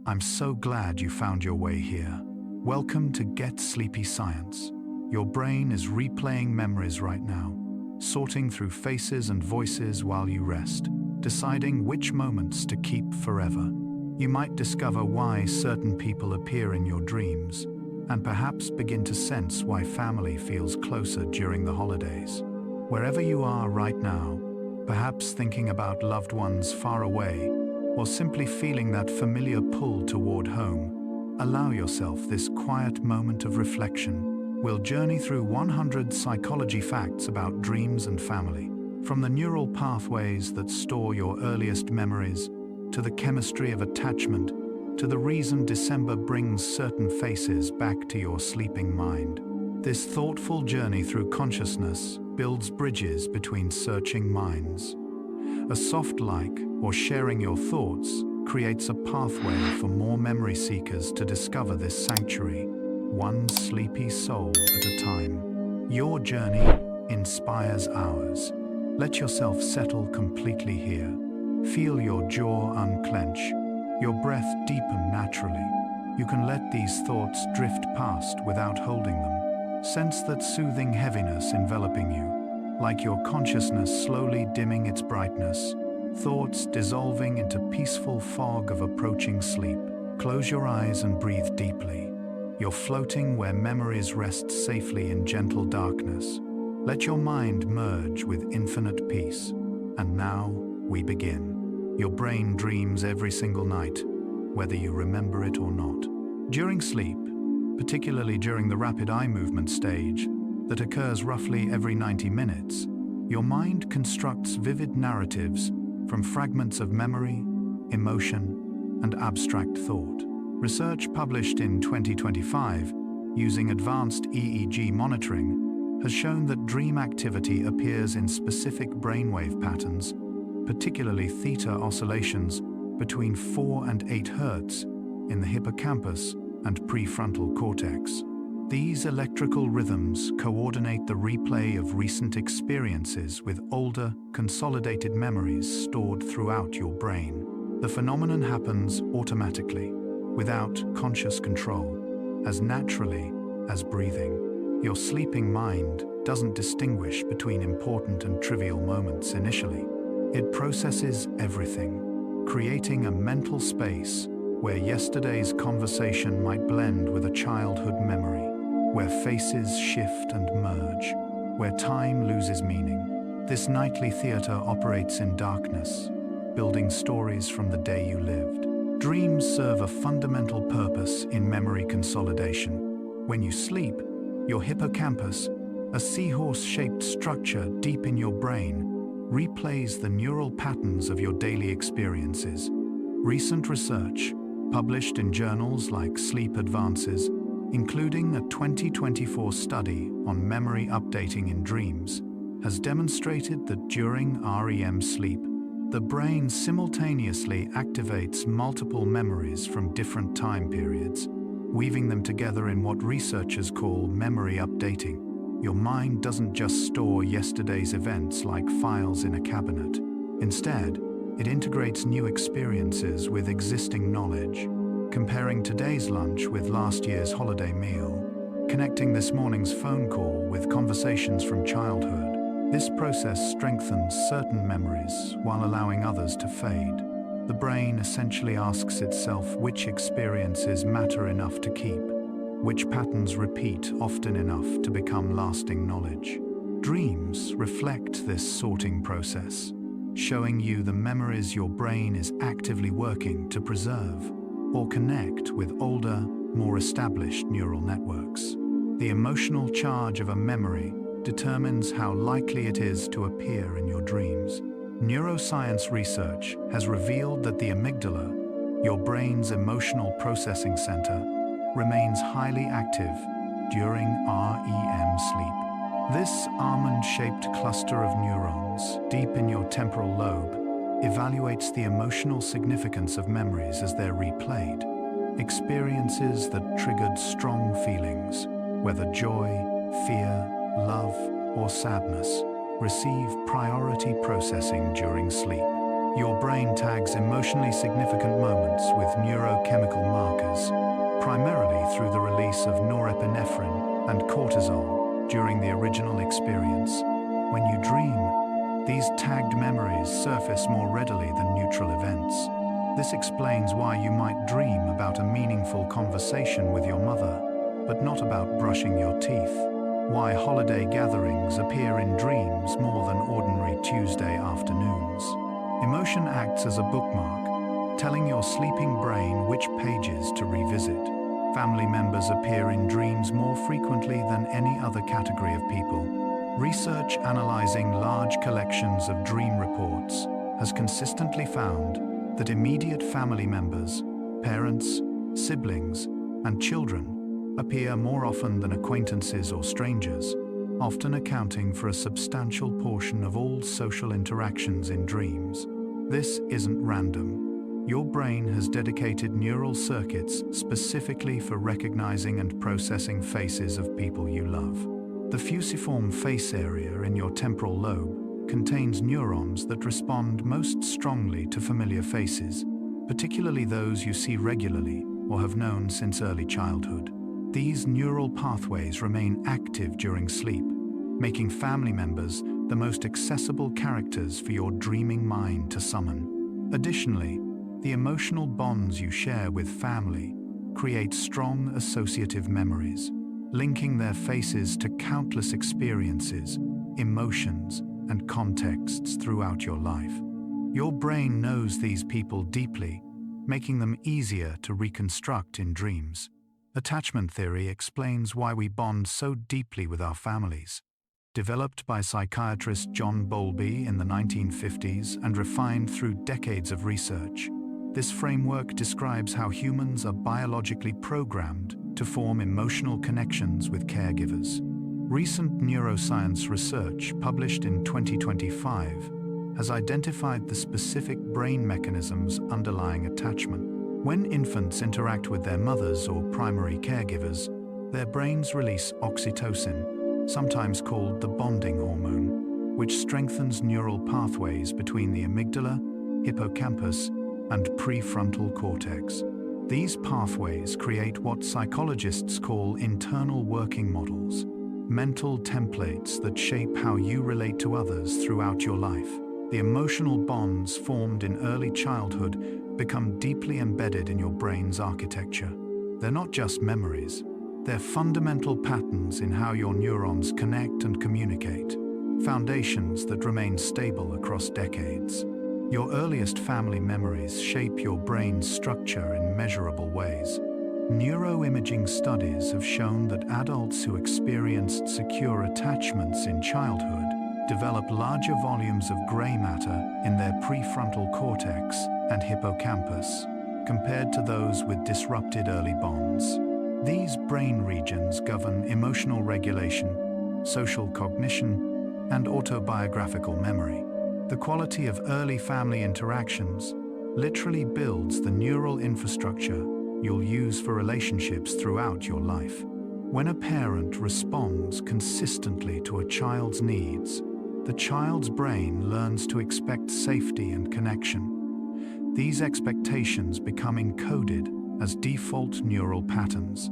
I'm so glad you found your way here. Welcome to Get Sleepy Science. Your brain is replaying memories right now, sorting through faces and voices while you rest, deciding which moments to keep forever. You might discover why certain people appear in your dreams, and perhaps begin to sense why family feels closer during the holidays. Wherever you are right now, perhaps thinking about loved ones far away, or simply feeling that familiar pull toward home, allow yourself this quiet moment of reflection. We'll journey through 100 psychology facts about dreams and family, from the neural pathways that store your earliest memories, to the chemistry of attachment, to the reason December brings certain faces back to your sleeping mind. This thoughtful journey through consciousness builds bridges between searching minds. A soft like, or sharing your thoughts, creates a pathway for more memory seekers to discover this sanctuary, one sleepy soul at a time. Your journey inspires ours. Let yourself settle completely here. Feel your jaw unclench, your breath deepen naturally. You can let these thoughts drift past without holding them. Sense that soothing heaviness enveloping you, like your consciousness slowly dimming its brightness, thoughts dissolving into peaceful fog of approaching sleep. Close your eyes and breathe deeply. You're floating where memories rest safely in gentle darkness. Let your mind merge with infinite peace. And now, we begin. Your brain dreams every single night, whether you remember it or not. During sleep, particularly during the rapid eye movement stage that occurs roughly every 90 minutes, your mind constructs vivid narratives from fragments of memory, emotion, and abstract thought. Research published in 2025 using advanced EEG monitoring has shown that dream activity appears in specific brainwave patterns, particularly theta oscillations between 4 and 8 Hz in the hippocampus and prefrontal cortex. These electrical rhythms coordinate the replay of recent experiences with older, consolidated memories stored throughout your brain. The phenomenon happens automatically, without conscious control, as naturally as breathing. Your sleeping mind doesn't distinguish between important and trivial moments initially. It processes everything, creating a mental space where yesterday's conversation might blend with a childhood memory, where faces shift and merge, where time loses meaning. This nightly theater operates in darkness, building stories from the day you lived. Dreams serve a fundamental purpose in memory consolidation. When you sleep, your hippocampus, a seahorse-shaped structure deep in your brain, replays the neural patterns of your daily experiences. Recent research, published in journals like Sleep Advances, including a 2024 study on memory updating in dreams, has demonstrated that during REM sleep, the brain simultaneously activates multiple memories from different time periods, weaving them together in what researchers call memory updating. Your mind doesn't just store yesterday's events like files in a cabinet. Instead, it integrates new experiences with existing knowledge, comparing today's lunch with last year's holiday meal, connecting this morning's phone call with conversations from childhood. This process strengthens certain memories while allowing others to fade. The brain essentially asks itself which experiences matter enough to keep, which patterns repeat often enough to become lasting knowledge. Dreams reflect this sorting process, showing you the memories your brain is actively working to preserve or connect with older, more established neural networks. The emotional charge of a memory determines how likely it is to appear in your dreams. Neuroscience research has revealed that the amygdala, your brain's emotional processing center, remains highly active during REM sleep. This almond-shaped cluster of neurons, deep in your temporal lobe, evaluates the emotional significance of memories as they're replayed. Experiences that triggered strong feelings, whether joy, fear, love, or sadness, receive priority processing during sleep. Your brain tags emotionally significant moments with neurochemical markers, primarily through the release of norepinephrine and cortisol during the original experience. When you dream, these tagged memories surface more readily than neutral events. This explains why you might dream about a meaningful conversation with your mother, but not about brushing your teeth. Why holiday gatherings appear in dreams more than ordinary Tuesday afternoons. Emotion acts as a bookmark, telling your sleeping brain which pages to revisit. Family members appear in dreams more frequently than any other category of people. Research analyzing large collections of dream reports has consistently found that immediate family members, parents, siblings, and children appear more often than acquaintances or strangers, often accounting for a substantial portion of all social interactions in dreams. This isn't random. Your brain has dedicated neural circuits specifically for recognizing and processing faces of people you love. The fusiform face area in your temporal lobe contains neurons that respond most strongly to familiar faces, particularly those you see regularly or have known since early childhood. These neural pathways remain active during sleep, making family members the most accessible characters for your dreaming mind to summon. Additionally, the emotional bonds you share with family create strong associative memories, linking their faces to countless experiences, emotions, and contexts throughout your life. Your brain knows these people deeply, making them easier to reconstruct in dreams. Attachment theory explains why we bond so deeply with our families. Developed by psychiatrist John Bowlby in the 1950s and refined through decades of research, this framework describes how humans are biologically programmed to form emotional connections with caregivers. Recent neuroscience research published in 2025 has identified the specific brain mechanisms underlying attachment. When infants interact with their mothers or primary caregivers, their brains release oxytocin, sometimes called the bonding hormone, which strengthens neural pathways between the amygdala, hippocampus, and prefrontal cortex. These pathways create what psychologists call internal working models, mental templates that shape how you relate to others throughout your life. The emotional bonds formed in early childhood become deeply embedded in your brain's architecture. They're not just memories. They're fundamental patterns in how your neurons connect and communicate, foundations that remain stable across decades. Your earliest family memories shape your brain's structure in measurable ways. Neuroimaging studies have shown that adults who experienced secure attachments in childhood develop larger volumes of gray matter in their prefrontal cortex and hippocampus, compared to those with disrupted early bonds. These brain regions govern emotional regulation, social cognition, and autobiographical memory. The quality of early family interactions literally builds the neural infrastructure you'll use for relationships throughout your life. When a parent responds consistently to a child's needs, the child's brain learns to expect safety and connection. These expectations become encoded as default neural patterns.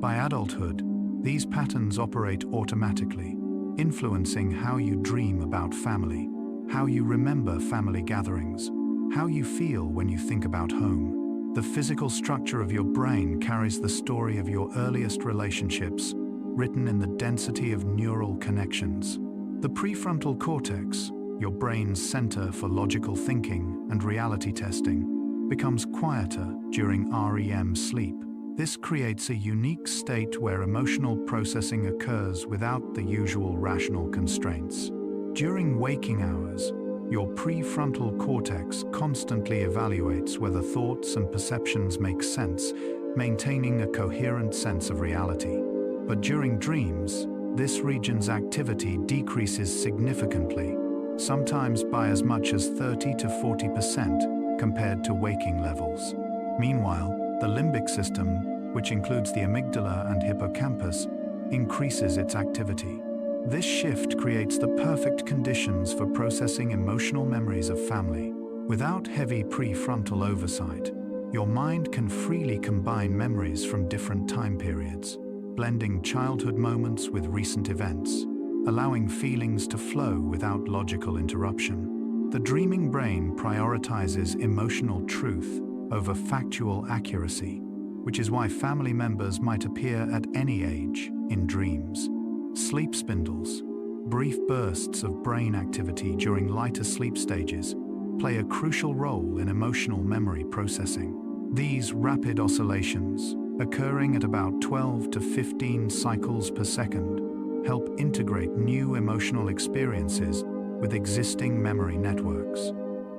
By adulthood, these patterns operate automatically, influencing how you dream about family, how you remember family gatherings, how you feel when you think about home. The physical structure of your brain carries the story of your earliest relationships, written in the density of neural connections. The prefrontal cortex, your brain's center for logical thinking and reality testing, becomes quieter during REM sleep. This creates a unique state where emotional processing occurs without the usual rational constraints. During waking hours, your prefrontal cortex constantly evaluates whether thoughts and perceptions make sense, maintaining a coherent sense of reality. But during dreams, this region's activity decreases significantly, sometimes by as much as 30 to 40% compared to waking levels. Meanwhile, the limbic system, which includes the amygdala and hippocampus, increases its activity. This shift creates the perfect conditions for processing emotional memories of family. Without heavy prefrontal oversight, your mind can freely combine memories from different time periods, blending childhood moments with recent events, allowing feelings to flow without logical interruption. The dreaming brain prioritizes emotional truth over factual accuracy, which is why family members might appear at any age in dreams. Sleep spindles, brief bursts of brain activity during lighter sleep stages, play a crucial role in emotional memory processing. These rapid oscillations, occurring at about 12 to 15 cycles per second, help integrate new emotional experiences with existing memory networks.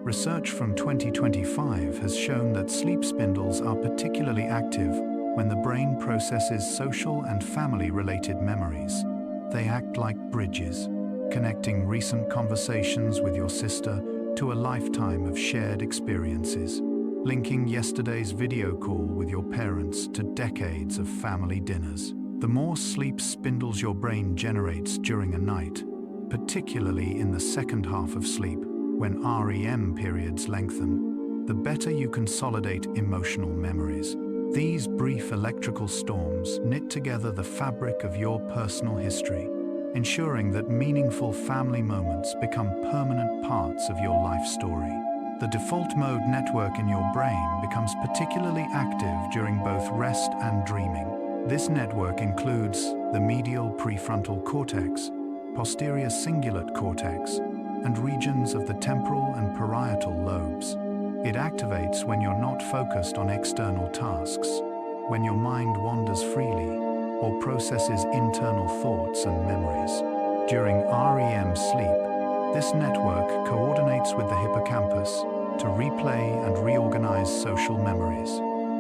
Research from 2025 has shown that sleep spindles are particularly active when the brain processes social and family-related memories. They act like bridges, connecting recent conversations with your sister to a lifetime of shared experiences, linking yesterday's video call with your parents to decades of family dinners. The more sleep spindles your brain generates during a night, particularly in the second half of sleep, when REM periods lengthen, the better you consolidate emotional memories. These brief electrical storms knit together the fabric of your personal history, ensuring that meaningful family moments become permanent parts of your life story. The default mode network in your brain becomes particularly active during both rest and dreaming. This network includes the medial prefrontal cortex, posterior cingulate cortex, and regions of the temporal and parietal lobes. It activates when you're not focused on external tasks, when your mind wanders freely, or processes internal thoughts and memories. During REM sleep, this network coordinates with the hippocampus to replay and reorganize social memories,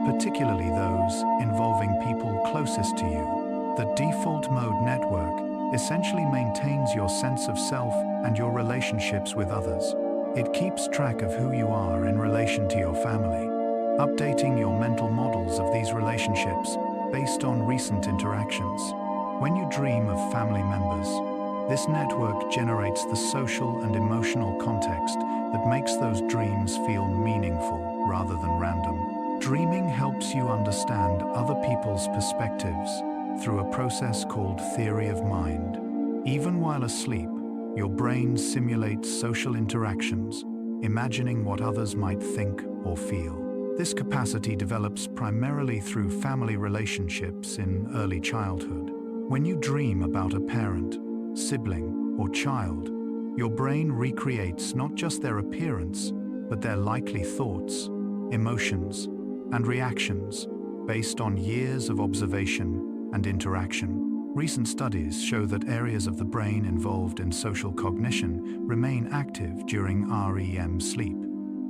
particularly those involving people closest to you. The default mode network essentially maintains your sense of self and your relationships with others. It keeps track of who you are in relation to your family, updating your mental models of these relationships based on recent interactions. When you dream of family members, this network generates the social and emotional context that makes those dreams feel meaningful rather than random. Dreaming helps you understand other people's perspectives through a process called theory of mind. Even while asleep, your brain simulates social interactions, imagining what others might think or feel. This capacity develops primarily through family relationships in early childhood. When you dream about a parent, sibling, or child, your brain recreates not just their appearance, but their likely thoughts, emotions, and reactions based on years of observation and interaction. Recent studies show that areas of the brain involved in social cognition remain active during REM sleep,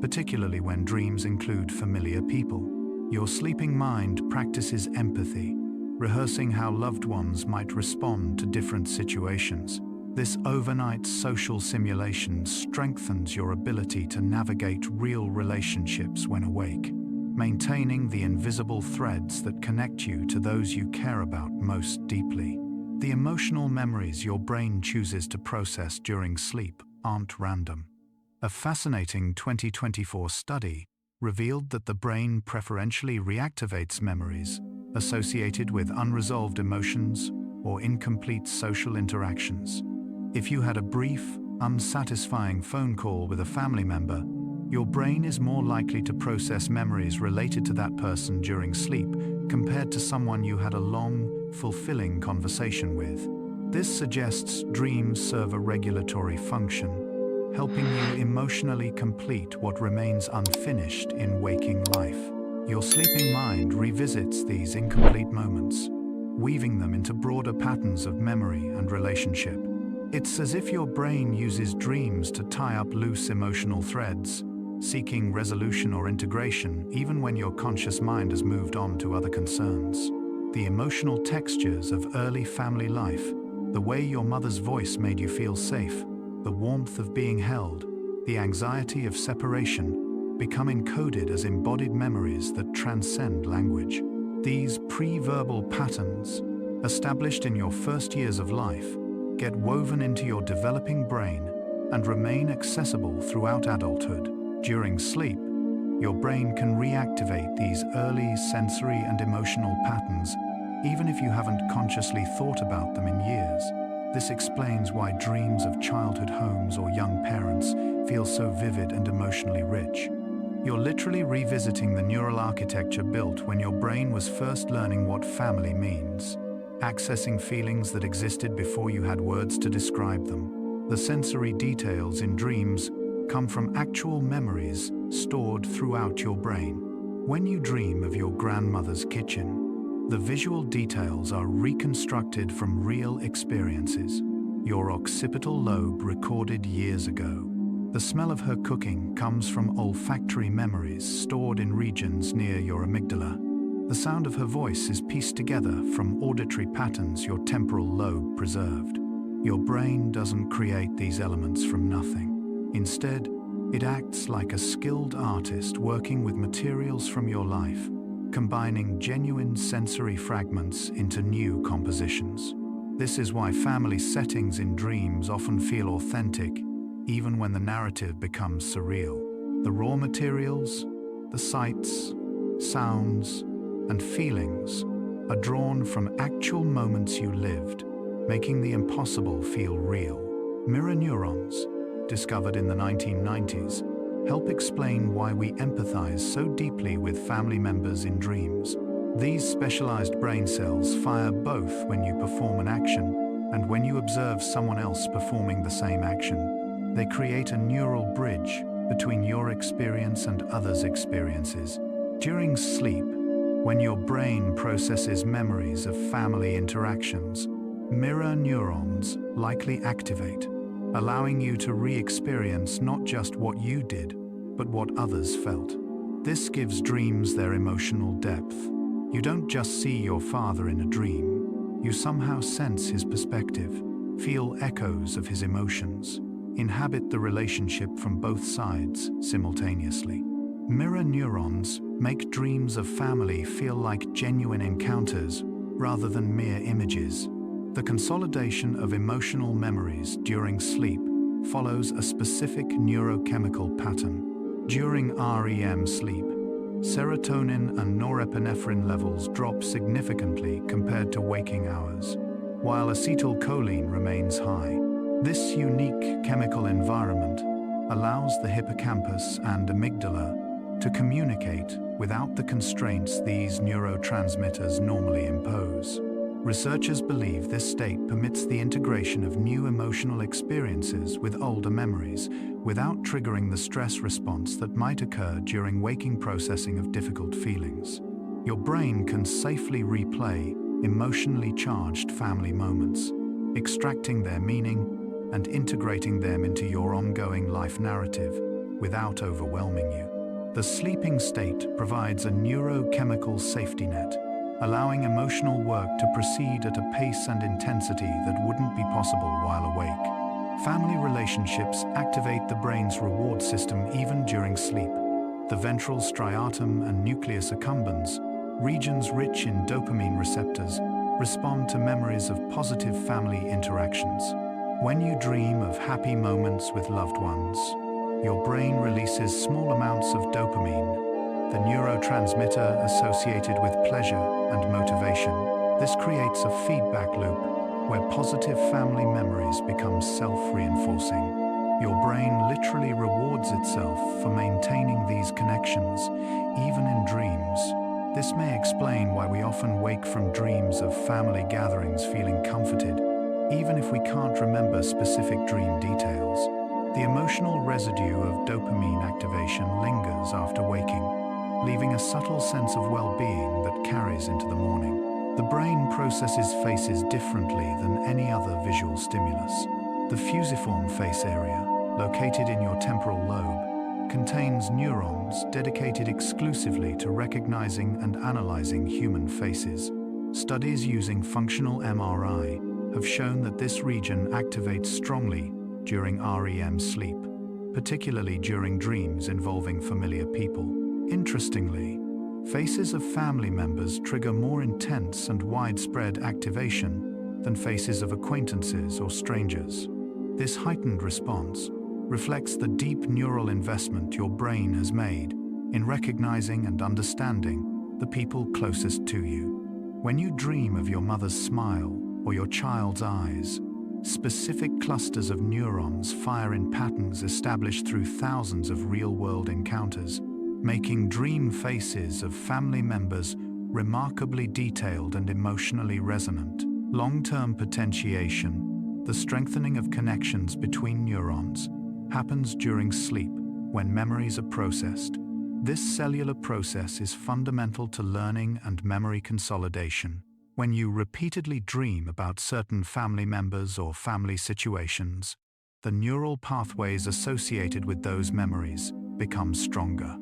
particularly when dreams include familiar people. Your sleeping mind practices empathy, rehearsing how loved ones might respond to different situations. This overnight social simulation strengthens your ability to navigate real relationships when awake, maintaining the invisible threads that connect you to those you care about most deeply. The emotional memories your brain chooses to process during sleep aren't random. A fascinating 2024 study revealed that the brain preferentially reactivates memories associated with unresolved emotions or incomplete social interactions. If you had a brief, unsatisfying phone call with a family member, your brain is more likely to process memories related to that person during sleep compared to someone you had a long, fulfilling conversation with. This suggests dreams serve a regulatory function, helping you emotionally complete what remains unfinished in waking life. Your sleeping mind revisits these incomplete moments, weaving them into broader patterns of memory and relationship. It's as if your brain uses dreams to tie up loose emotional threads, seeking resolution or integration even when your conscious mind has moved on to other concerns. The emotional textures of early family life, the way your mother's voice made you feel safe, the warmth of being held, the anxiety of separation, become encoded as embodied memories that transcend language. These pre-verbal patterns, established in your first years of life, get woven into your developing brain and remain accessible throughout adulthood, During sleep, your brain can reactivate these early sensory and emotional patterns, even if you haven't consciously thought about them in years. This explains why dreams of childhood homes or young parents feel so vivid and emotionally rich. You're literally revisiting the neural architecture built when your brain was first learning what family means, accessing feelings that existed before you had words to describe them. The sensory details in dreams come from actual memories stored throughout your brain. When you dream of your grandmother's kitchen, the visual details are reconstructed from real experiences your occipital lobe recorded years ago. The smell of her cooking comes from olfactory memories stored in regions near your amygdala. The sound of her voice is pieced together from auditory patterns your temporal lobe preserved. Your brain doesn't create these elements from nothing. Instead, it acts like a skilled artist working with materials from your life, combining genuine sensory fragments into new compositions. This is why family settings in dreams often feel authentic, even when the narrative becomes surreal. The raw materials, the sights, sounds, and feelings are drawn from actual moments you lived, making the impossible feel real. Mirror neurons, discovered in the 1990s, help explain why we empathize so deeply with family members in dreams. These specialized brain cells fire both when you perform an action and when you observe someone else performing the same action. They create a neural bridge between your experience and others' experiences. During sleep, when your brain processes memories of family interactions, mirror neurons likely activate, allowing you to re-experience not just what you did, but what others felt. This gives dreams their emotional depth. You don't just see your father in a dream, you somehow sense his perspective, feel echoes of his emotions, inhabit the relationship from both sides simultaneously. Mirror neurons make dreams of family feel like genuine encounters rather than mere images. The consolidation of emotional memories during sleep follows a specific neurochemical pattern. During REM sleep, serotonin and norepinephrine levels drop significantly compared to waking hours, while acetylcholine remains high. This unique chemical environment allows the hippocampus and amygdala to communicate without the constraints these neurotransmitters normally impose. Researchers believe this state permits the integration of new emotional experiences with older memories without triggering the stress response that might occur during waking processing of difficult feelings. Your brain can safely replay emotionally charged family moments, extracting their meaning and integrating them into your ongoing life narrative without overwhelming you. The sleeping state provides a neurochemical safety net, allowing emotional work to proceed at a pace and intensity that wouldn't be possible while awake. Family relationships activate the brain's reward system even during sleep. The ventral striatum and nucleus accumbens, regions rich in dopamine receptors, respond to memories of positive family interactions. When you dream of happy moments with loved ones, your brain releases small amounts of dopamine, the neurotransmitter associated with pleasure and motivation. This creates a feedback loop where positive family memories become self-reinforcing. Your brain literally rewards itself for maintaining these connections, even in dreams. This may explain why we often wake from dreams of family gatherings feeling comforted, even if we can't remember specific dream details. The emotional residue of dopamine activation lingers after waking, leaving a subtle sense of well-being that carries into the morning. The brain processes faces differently than any other visual stimulus. The fusiform face area, located in your temporal lobe, contains neurons dedicated exclusively to recognizing and analyzing human faces. Studies using functional MRI have shown that this region activates strongly during REM sleep, particularly during dreams involving familiar people. Interestingly, faces of family members trigger more intense and widespread activation than faces of acquaintances or strangers. This heightened response reflects the deep neural investment your brain has made in recognizing and understanding the people closest to you. When you dream of your mother's smile or your child's eyes, specific clusters of neurons fire in patterns established through thousands of real-world encounters, making dream faces of family members remarkably detailed and emotionally resonant. Long-term potentiation, the strengthening of connections between neurons, happens during sleep when memories are processed. This cellular process is fundamental to learning and memory consolidation. When you repeatedly dream about certain family members or family situations, the neural pathways associated with those memories become stronger.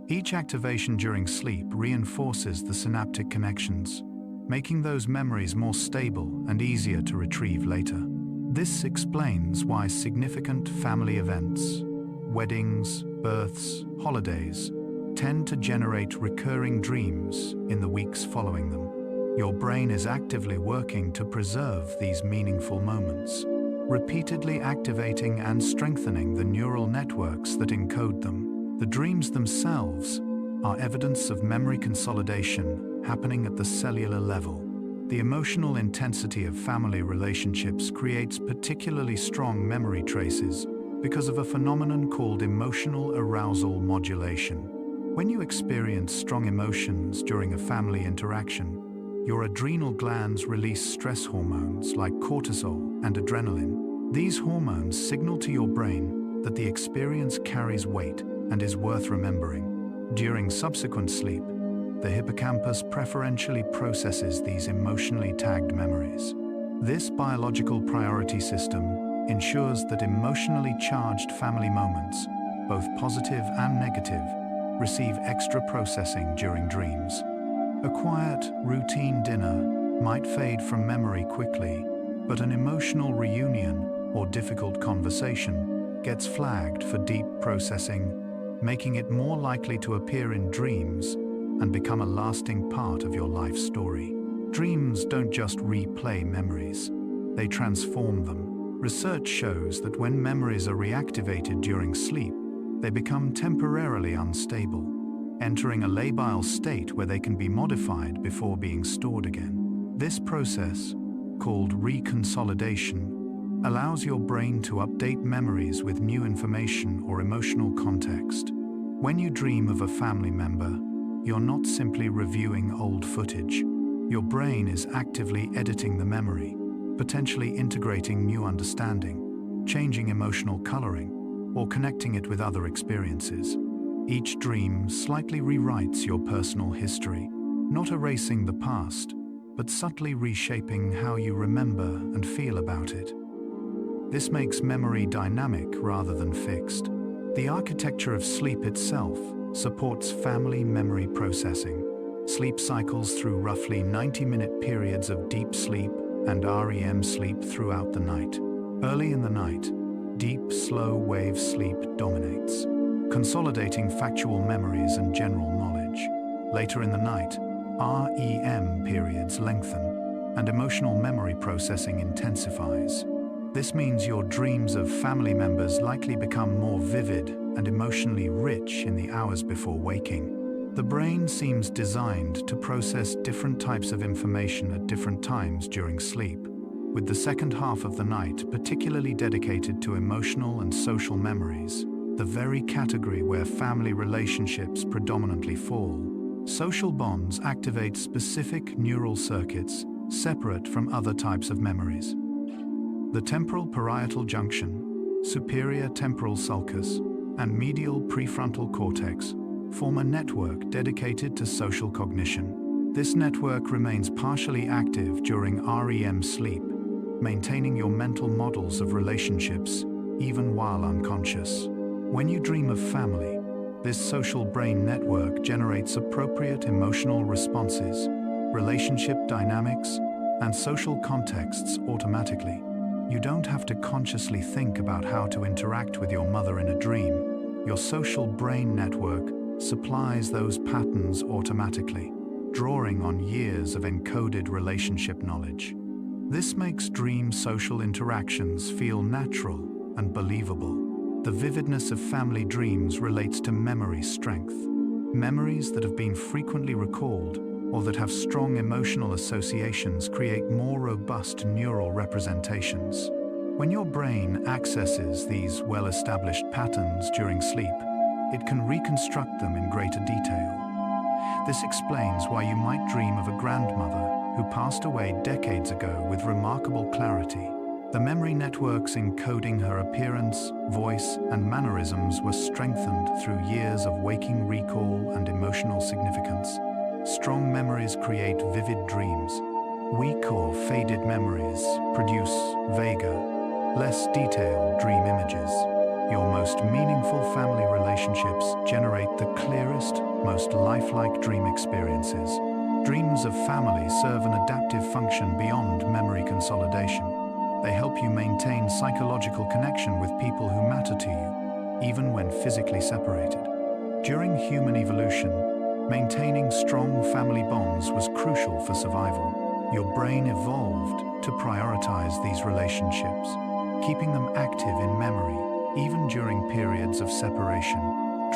Each activation during sleep reinforces the synaptic connections, making those memories more stable and easier to retrieve later. This explains why significant family events, weddings, births, holidays, tend to generate recurring dreams in the weeks following them. Your brain is actively working to preserve these meaningful moments, repeatedly activating and strengthening the neural networks that encode them. The dreams themselves are evidence of memory consolidation happening at the cellular level. The emotional intensity of family relationships creates particularly strong memory traces because of a phenomenon called emotional arousal modulation. When you experience strong emotions during a family interaction, your adrenal glands release stress hormones like cortisol and adrenaline. These hormones signal to your brain that the experience carries weight and is worth remembering. During subsequent sleep, the hippocampus preferentially processes these emotionally tagged memories. This biological priority system ensures that emotionally charged family moments, both positive and negative, receive extra processing during dreams. A quiet, routine dinner might fade from memory quickly, but an emotional reunion or difficult conversation gets flagged for deep processing, making it more likely to appear in dreams and become a lasting part of your life story. Dreams don't just replay memories, they transform them. Research shows that when memories are reactivated during sleep, they become temporarily unstable, entering a labile state where they can be modified before being stored again. This process, called reconsolidation, allows your brain to update memories with new information or emotional context. When you dream of a family member, you're not simply reviewing old footage. Your brain is actively editing the memory, potentially integrating new understanding, changing emotional coloring, or connecting it with other experiences. Each dream slightly rewrites your personal history, not erasing the past, but subtly reshaping how you remember and feel about it. This makes memory dynamic rather than fixed. The architecture of sleep itself supports family memory processing. Sleep cycles through roughly 90-minute periods of deep sleep and REM sleep throughout the night. Early in the night, deep, slow wave sleep dominates, consolidating factual memories and general knowledge. Later in the night, REM periods lengthen, and emotional memory processing intensifies. This means your dreams of family members likely become more vivid and emotionally rich in the hours before waking. The brain seems designed to process different types of information at different times during sleep, with the second half of the night particularly dedicated to emotional and social memories, the very category where family relationships predominantly fall. Social bonds activate specific neural circuits separate from other types of memories. The temporal parietal junction, superior temporal sulcus, and medial prefrontal cortex form a network dedicated to social cognition. This network remains partially active during REM sleep, maintaining your mental models of relationships even while unconscious. When you dream of family, this social brain network generates appropriate emotional responses, relationship dynamics, and social contexts automatically. You don't have to consciously think about how to interact with your mother in a dream. Your social brain network supplies those patterns automatically, drawing on years of encoded relationship knowledge. This makes dream social interactions feel natural and believable. The vividness of family dreams relates to memory strength. Memories that have been frequently recalled or that have strong emotional associations create more robust neural representations. When your brain accesses these well-established patterns during sleep, it can reconstruct them in greater detail. This explains why you might dream of a grandmother who passed away decades ago with remarkable clarity. The memory networks encoding her appearance, voice, and mannerisms were strengthened through years of waking recall and emotional significance. Strong memories create vivid dreams. Weak or faded memories produce vaguer, less detailed dream images. Your most meaningful family relationships generate the clearest, most lifelike dream experiences. Dreams of family serve an adaptive function beyond memory consolidation. They help you maintain psychological connection with people who matter to you, even when physically separated. During human evolution, maintaining strong family bonds was crucial for survival. Your brain evolved to prioritize these relationships, keeping them active in memory, even during periods of separation.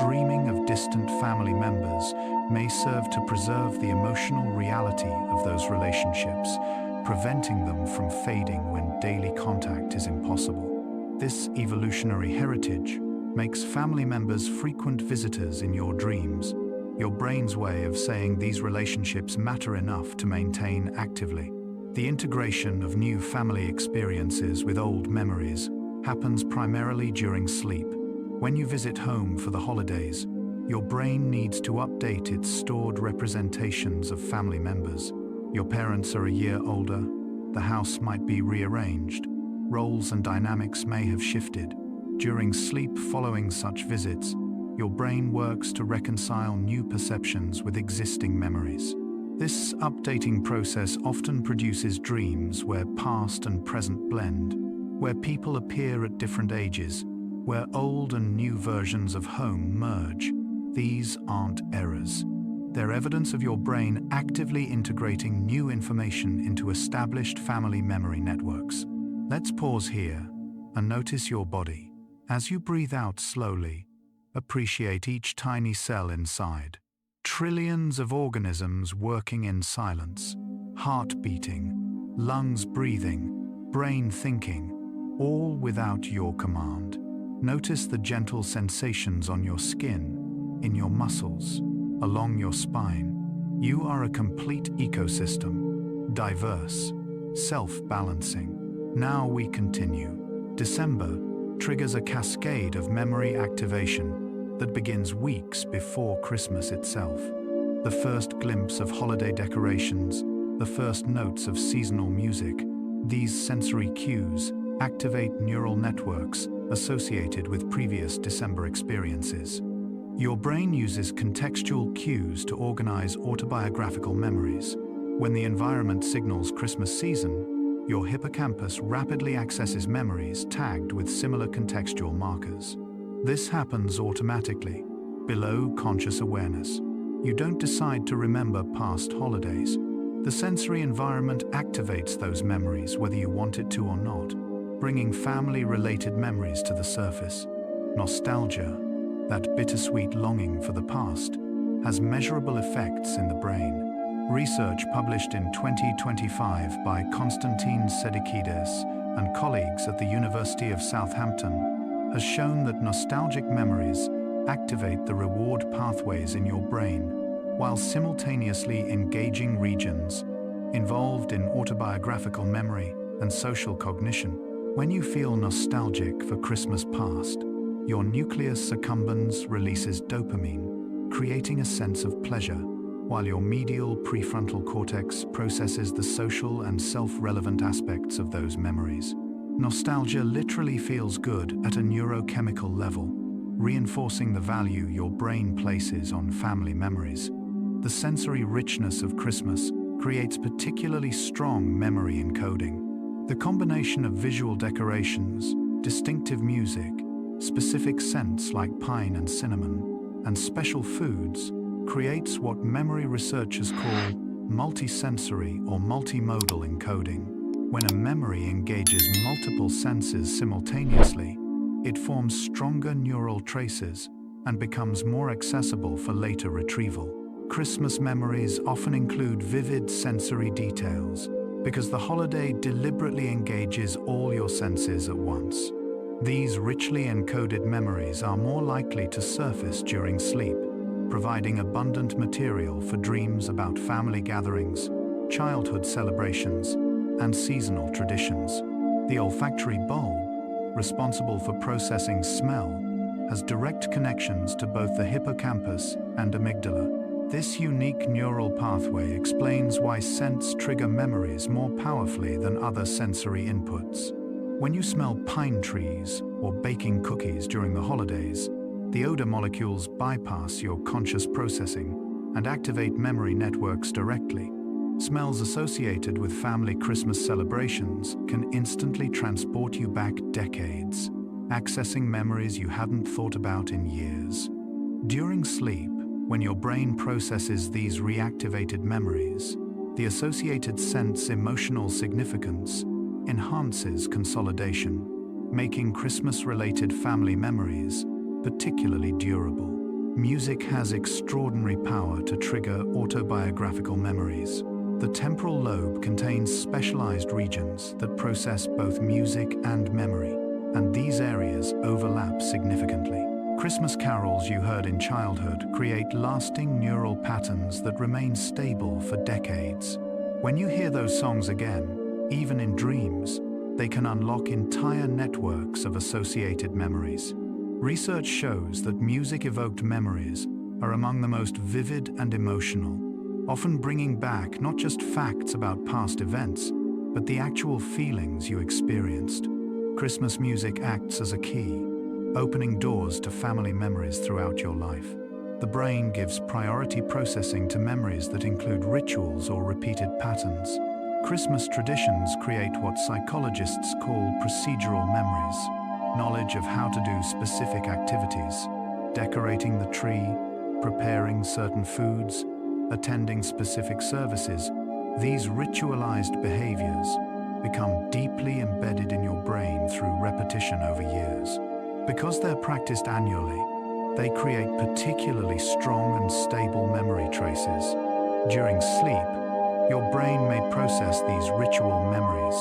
Dreaming of distant family members may serve to preserve the emotional reality of those relationships, preventing them from fading when daily contact is impossible. This evolutionary heritage makes family members frequent visitors in your dreams, your brain's way of saying these relationships matter enough to maintain actively. The integration of new family experiences with old memories happens primarily during sleep. When you visit home for the holidays, your brain needs to update its stored representations of family members. Your parents are a year older, the house might be rearranged, roles and dynamics may have shifted. During sleep following such visits, your brain works to reconcile new perceptions with existing memories. This updating process often produces dreams where past and present blend, where people appear at different ages, where old and new versions of home merge. These aren't errors. They're evidence of your brain actively integrating new information into established family memory networks. Let's pause here and notice your body. As you breathe out slowly, appreciate each tiny cell inside. Trillions of organisms working in silence, heart beating, lungs breathing, brain thinking, all without your command. Notice the gentle sensations on your skin, in your muscles, along your spine. You are a complete ecosystem, diverse, self-balancing. Now we continue. December triggers a cascade of memory activation that begins weeks before Christmas itself. The first glimpse of holiday decorations, the first notes of seasonal music, these sensory cues activate neural networks associated with previous December experiences. Your brain uses contextual cues to organize autobiographical memories. When the environment signals Christmas season, your hippocampus rapidly accesses memories tagged with similar contextual markers. This happens automatically, below conscious awareness. You don't decide to remember past holidays. The sensory environment activates those memories whether you want it to or not, bringing family-related memories to the surface. Nostalgia, that bittersweet longing for the past, has measurable effects in the brain. Research published in 2025 by Konstantin Sedikidis and colleagues at the University of Southampton has shown that nostalgic memories activate the reward pathways in your brain, while simultaneously engaging regions involved in autobiographical memory and social cognition. When you feel nostalgic for Christmas past, your nucleus accumbens releases dopamine, creating a sense of pleasure, while your medial prefrontal cortex processes the social and self-relevant aspects of those memories. Nostalgia literally feels good at a neurochemical level, reinforcing the value your brain places on family memories. The sensory richness of Christmas creates particularly strong memory encoding. The combination of visual decorations, distinctive music, specific scents like pine and cinnamon, and special foods creates what memory researchers call multisensory or multimodal encoding. When a memory engages multiple senses simultaneously, it forms stronger neural traces and becomes more accessible for later retrieval. Christmas memories often include vivid sensory details because the holiday deliberately engages all your senses at once. These richly encoded memories are more likely to surface during sleep, providing abundant material for dreams about family gatherings, childhood celebrations, and seasonal traditions. The olfactory bulb, responsible for processing smell, has direct connections to both the hippocampus and amygdala. This unique neural pathway explains why scents trigger memories more powerfully than other sensory inputs. When you smell pine trees or baking cookies during the holidays, the odor molecules bypass your conscious processing and activate memory networks directly. Smells associated with family Christmas celebrations can instantly transport you back decades, accessing memories you hadn't thought about in years. During sleep, when your brain processes these reactivated memories, the associated sense emotional significance enhances consolidation, making Christmas-related family memories particularly durable. Music has extraordinary power to trigger autobiographical memories. The temporal lobe contains specialized regions that process both music and memory, and these areas overlap significantly. Christmas carols you heard in childhood create lasting neural patterns that remain stable for decades. When you hear those songs again, even in dreams, they can unlock entire networks of associated memories. Research shows that music-evoked memories are among the most vivid and emotional, often bringing back not just facts about past events, but the actual feelings you experienced. Christmas music acts as a key, opening doors to family memories throughout your life. The brain gives priority processing to memories that include rituals or repeated patterns. Christmas traditions create what psychologists call procedural memories, knowledge of how to do specific activities, decorating the tree, preparing certain foods, attending specific services. These ritualized behaviors become deeply embedded in your brain through repetition over years. Because they're practiced annually, they create particularly strong and stable memory traces. During sleep, your brain may process these ritual memories,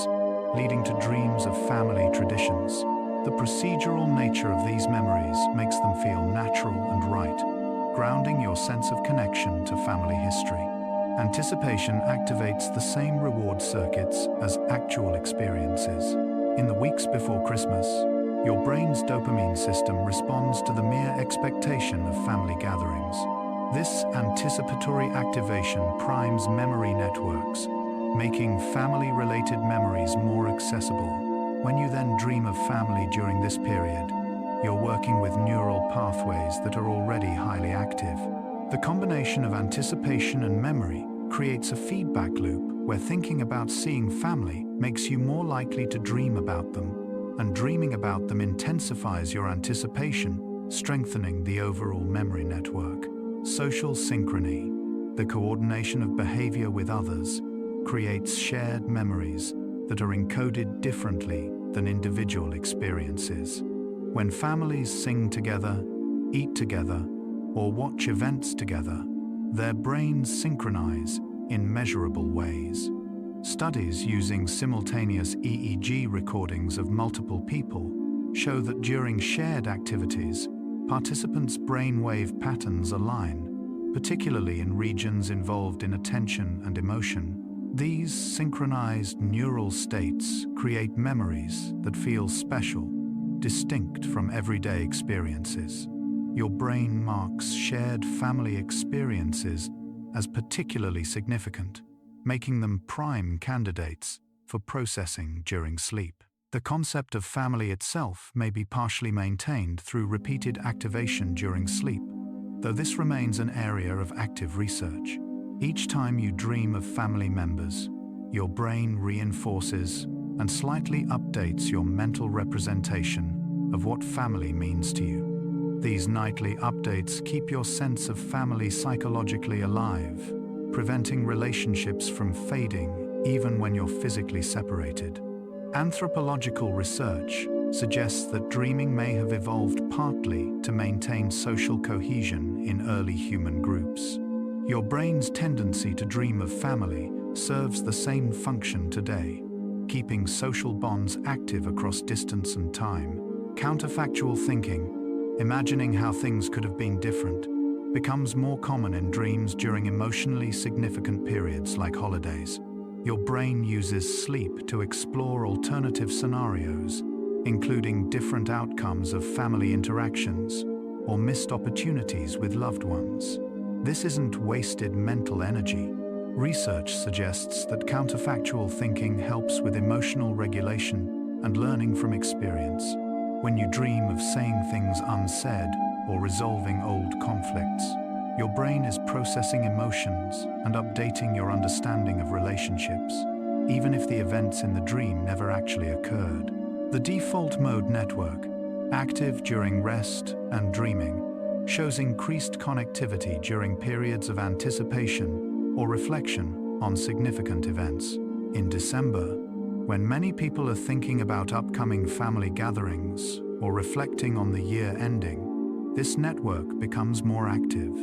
leading to dreams of family traditions. The procedural nature of these memories makes them feel natural and right, grounding your sense of connection to family history. Anticipation activates the same reward circuits as actual experiences. In the weeks before Christmas, your brain's dopamine system responds to the mere expectation of family gatherings. This anticipatory activation primes memory networks, making family-related memories more accessible. When you then dream of family during this period, you're working with neural pathways that are already highly active. The combination of anticipation and memory creates a feedback loop where thinking about seeing family makes you more likely to dream about them, and dreaming about them intensifies your anticipation, strengthening the overall memory network. Social synchrony, the coordination of behavior with others, creates shared memories that are encoded differently than individual experiences. When families sing together, eat together, or watch events together, their brains synchronize in measurable ways. Studies using simultaneous EEG recordings of multiple people show that during shared activities, participants' brainwave patterns align, particularly in regions involved in attention and emotion. These synchronized neural states create memories that feel special, distinct from everyday experiences. Your brain marks shared family experiences as particularly significant, making them prime candidates for processing during sleep. The concept of family itself may be partially maintained through repeated activation during sleep, though this remains an area of active research. Each time you dream of family members, your brain reinforces and slightly updates your mental representation of what family means to you. These nightly updates keep your sense of family psychologically alive, preventing relationships from fading even when you're physically separated. Anthropological research suggests that dreaming may have evolved partly to maintain social cohesion in early human groups. Your brain's tendency to dream of family serves the same function today, keeping social bonds active across distance and time. Counterfactual thinking, imagining how things could have been different, becomes more common in dreams during emotionally significant periods like holidays. Your brain uses sleep to explore alternative scenarios, including different outcomes of family interactions or missed opportunities with loved ones. This isn't wasted mental energy. Research suggests that counterfactual thinking helps with emotional regulation and learning from experience. When you dream of saying things unsaid or resolving old conflicts, your brain is processing emotions and updating your understanding of relationships, even if the events in the dream never actually occurred. The default mode network, active during rest and dreaming, shows increased connectivity during periods of anticipation or reflection on significant events. In December, when many people are thinking about upcoming family gatherings or reflecting on the year ending, this network becomes more active.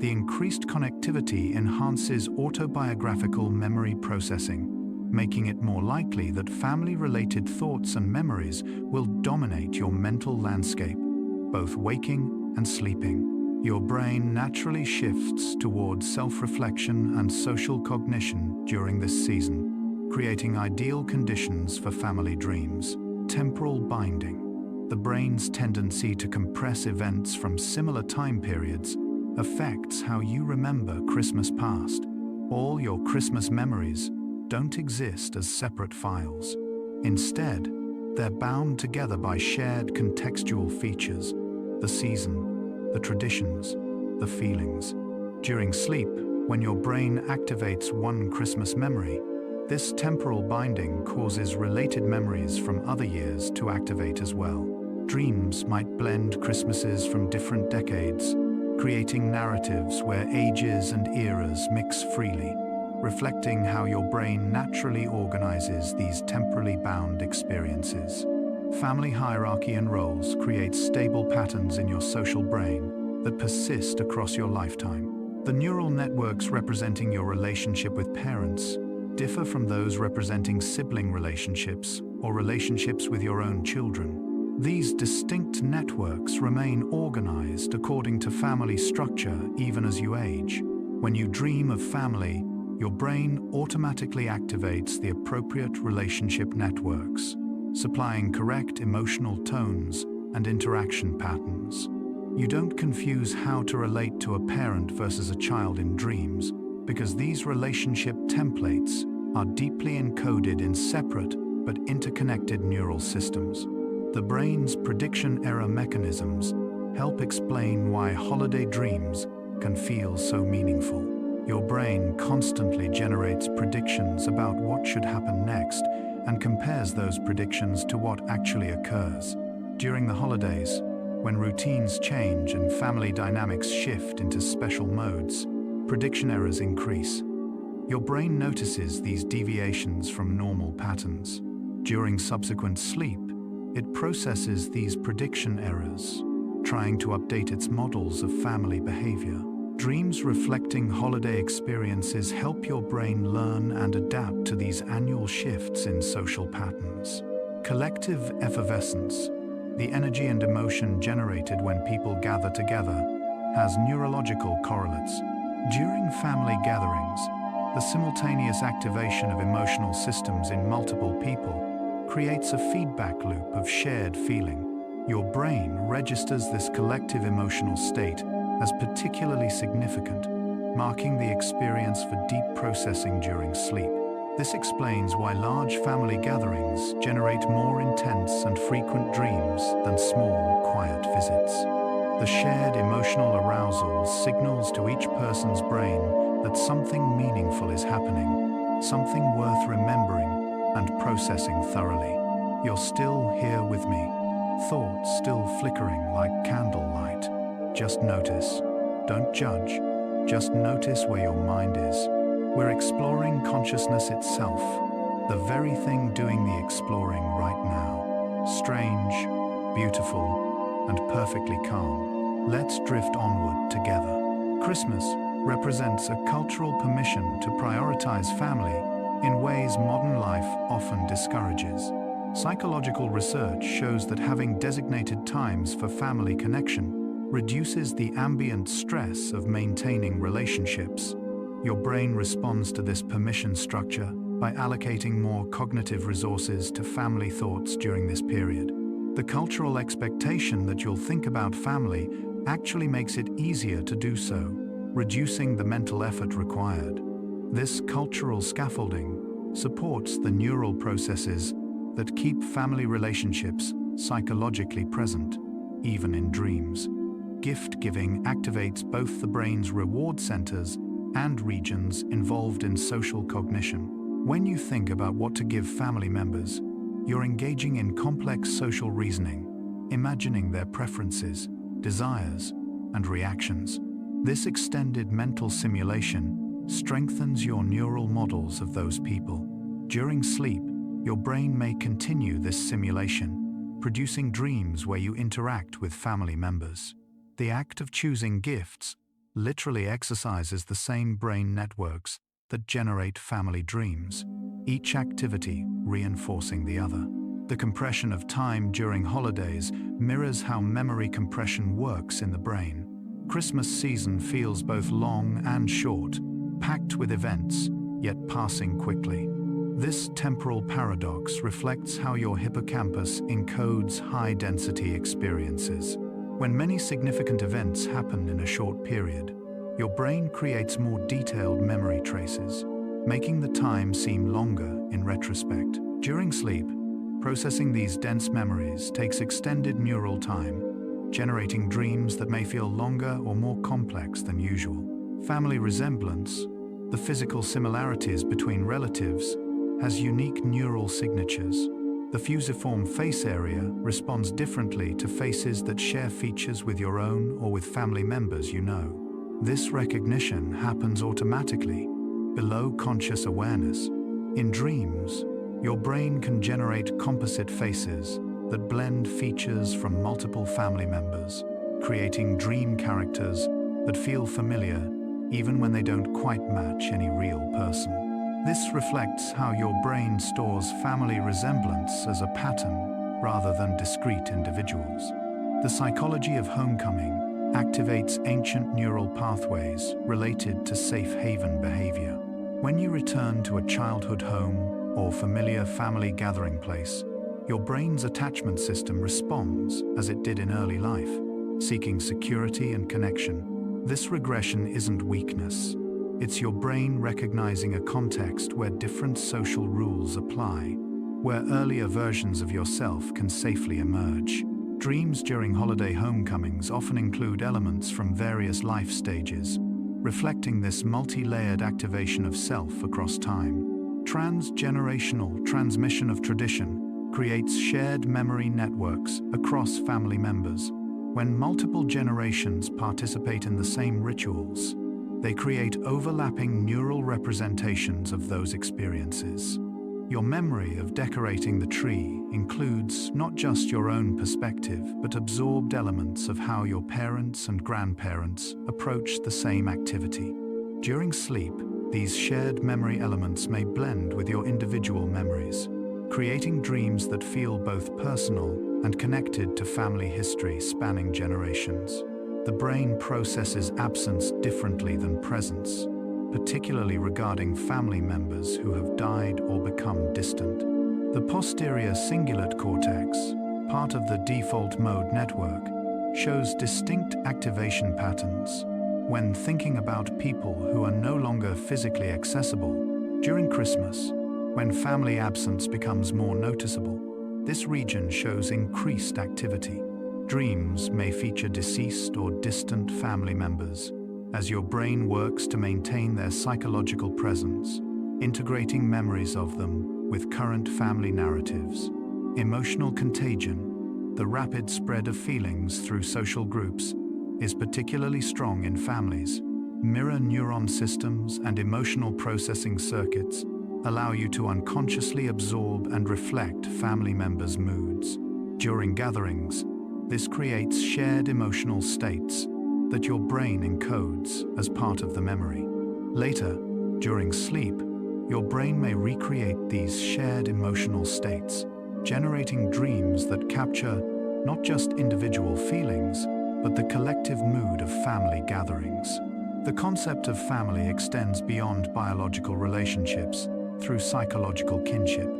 The increased connectivity enhances autobiographical memory processing, making it more likely that family-related thoughts and memories will dominate your mental landscape, both waking and sleeping. Your brain naturally shifts towards self-reflection and social cognition during this season, creating ideal conditions for family dreams. Temporal binding. The brain's tendency to compress events from similar time periods affects how you remember Christmas past. All your Christmas memories don't exist as separate files. Instead, they're bound together by shared contextual features: the season, the traditions, the feelings. During sleep, when your brain activates one Christmas memory, this temporal binding causes related memories from other years to activate as well. Dreams might blend Christmases from different decades, creating narratives where ages and eras mix freely, reflecting how your brain naturally organizes these temporally bound experiences. Family hierarchy and roles create stable patterns in your social brain that persist across your lifetime. The neural networks representing your relationship with parents differ from those representing sibling relationships or relationships with your own children. These distinct networks remain organized according to family structure even as you age. When you dream of family, your brain automatically activates the appropriate relationship networks, supplying correct emotional tones and interaction patterns. You don't confuse how to relate to a parent versus a child in dreams, because these relationship templates are deeply encoded in separate but interconnected neural systems. The brain's prediction error mechanisms help explain why holiday dreams can feel so meaningful. Your brain constantly generates predictions about what should happen next and compares those predictions to what actually occurs. During the holidays, when routines change and family dynamics shift into special modes, prediction errors increase. Your brain notices these deviations from normal patterns. During subsequent sleep, it processes these prediction errors, trying to update its models of family behavior. Dreams reflecting holiday experiences help your brain learn and adapt to these annual shifts in social patterns. Collective effervescence, the energy and emotion generated when people gather together, has neurological correlates. During family gatherings, the simultaneous activation of emotional systems in multiple people creates a feedback loop of shared feeling. Your brain registers this collective emotional state as particularly significant, marking the experience for deep processing during sleep. This explains why large family gatherings generate more intense and frequent dreams than small, quiet visits. The shared emotional arousal signals to each person's brain that something meaningful is happening, something worth remembering and processing thoroughly. You're still here with me, thoughts still flickering like candlelight. Just notice. Don't judge. Just notice where your mind is. We're exploring consciousness itself, the very thing doing the exploring right now. strange, beautiful, and perfectly calm. Let's drift onward together. Christmas represents a cultural permission to prioritize family in ways modern life often discourages. Psychological research shows that having designated times for family connection reduces the ambient stress of maintaining relationships. Your brain responds to this permission structure by allocating more cognitive resources to family thoughts during this period. The cultural expectation that you'll think about family actually makes it easier to do so, reducing the mental effort required. This cultural scaffolding supports the neural processes that keep family relationships psychologically present, even in dreams. Gift-giving activates both the brain's reward centers and regions involved in social cognition. When you think about what to give family members, you're engaging in complex social reasoning, imagining their preferences, desires, and reactions. This extended mental simulation strengthens your neural models of those people. During sleep, your brain may continue this simulation, producing dreams where you interact with family members. The act of choosing gifts literally exercises the same brain networks that generate family dreams, each activity reinforcing the other. The compression of time during holidays mirrors how memory compression works in the brain. Christmas season feels both long and short, packed with events, yet passing quickly. This temporal paradox reflects how your hippocampus encodes high-density experiences. When many significant events happen in a short period, your brain creates more detailed memory traces, making the time seem longer in retrospect. During sleep, processing these dense memories takes extended neural time, generating dreams that may feel longer or more complex than usual. Family resemblance, the physical similarities between relatives, has unique neural signatures. The fusiform face area responds differently to faces that share features with your own or with family members you know. This recognition happens automatically, below conscious awareness. In dreams, your brain can generate composite faces that blend features from multiple family members, creating dream characters that feel familiar even when they don't quite match any real person. This reflects how your brain stores family resemblance as a pattern rather than discrete individuals. The psychology of homecoming activates ancient neural pathways related to safe haven behavior. When you return to a childhood home or familiar family gathering place, your brain's attachment system responds as it did in early life, seeking security and connection. This regression isn't weakness. It's your brain recognizing a context where different social rules apply, where earlier versions of yourself can safely emerge. Dreams during holiday homecomings often include elements from various life stages, reflecting this multi-layered activation of self across time. Transgenerational transmission of tradition creates shared memory networks across family members. When multiple generations participate in the same rituals, they create overlapping neural representations of those experiences. Your memory of decorating the tree includes not just your own perspective, but absorbed elements of how your parents and grandparents approached the same activity. During sleep, these shared memory elements may blend with your individual memories, creating dreams that feel both personal and connected to family history spanning generations. The brain processes absence differently than presence, particularly regarding family members who have died or become distant. The posterior cingulate cortex, part of the default mode network, shows distinct activation patterns when thinking about people who are no longer physically accessible. During Christmas, when family absence becomes more noticeable, this region shows increased activity. Dreams may feature deceased or distant family members as your brain works to maintain their psychological presence, integrating memories of them with current family narratives. Emotional contagion, the rapid spread of feelings through social groups, is particularly strong in families. Mirror neuron systems and emotional processing circuits allow you to unconsciously absorb and reflect family members' moods. During gatherings, this creates shared emotional states that your brain encodes as part of the memory. Later, during sleep, your brain may recreate these shared emotional states, generating dreams that capture not just individual feelings, but the collective mood of family gatherings. The concept of family extends beyond biological relationships through psychological kinship.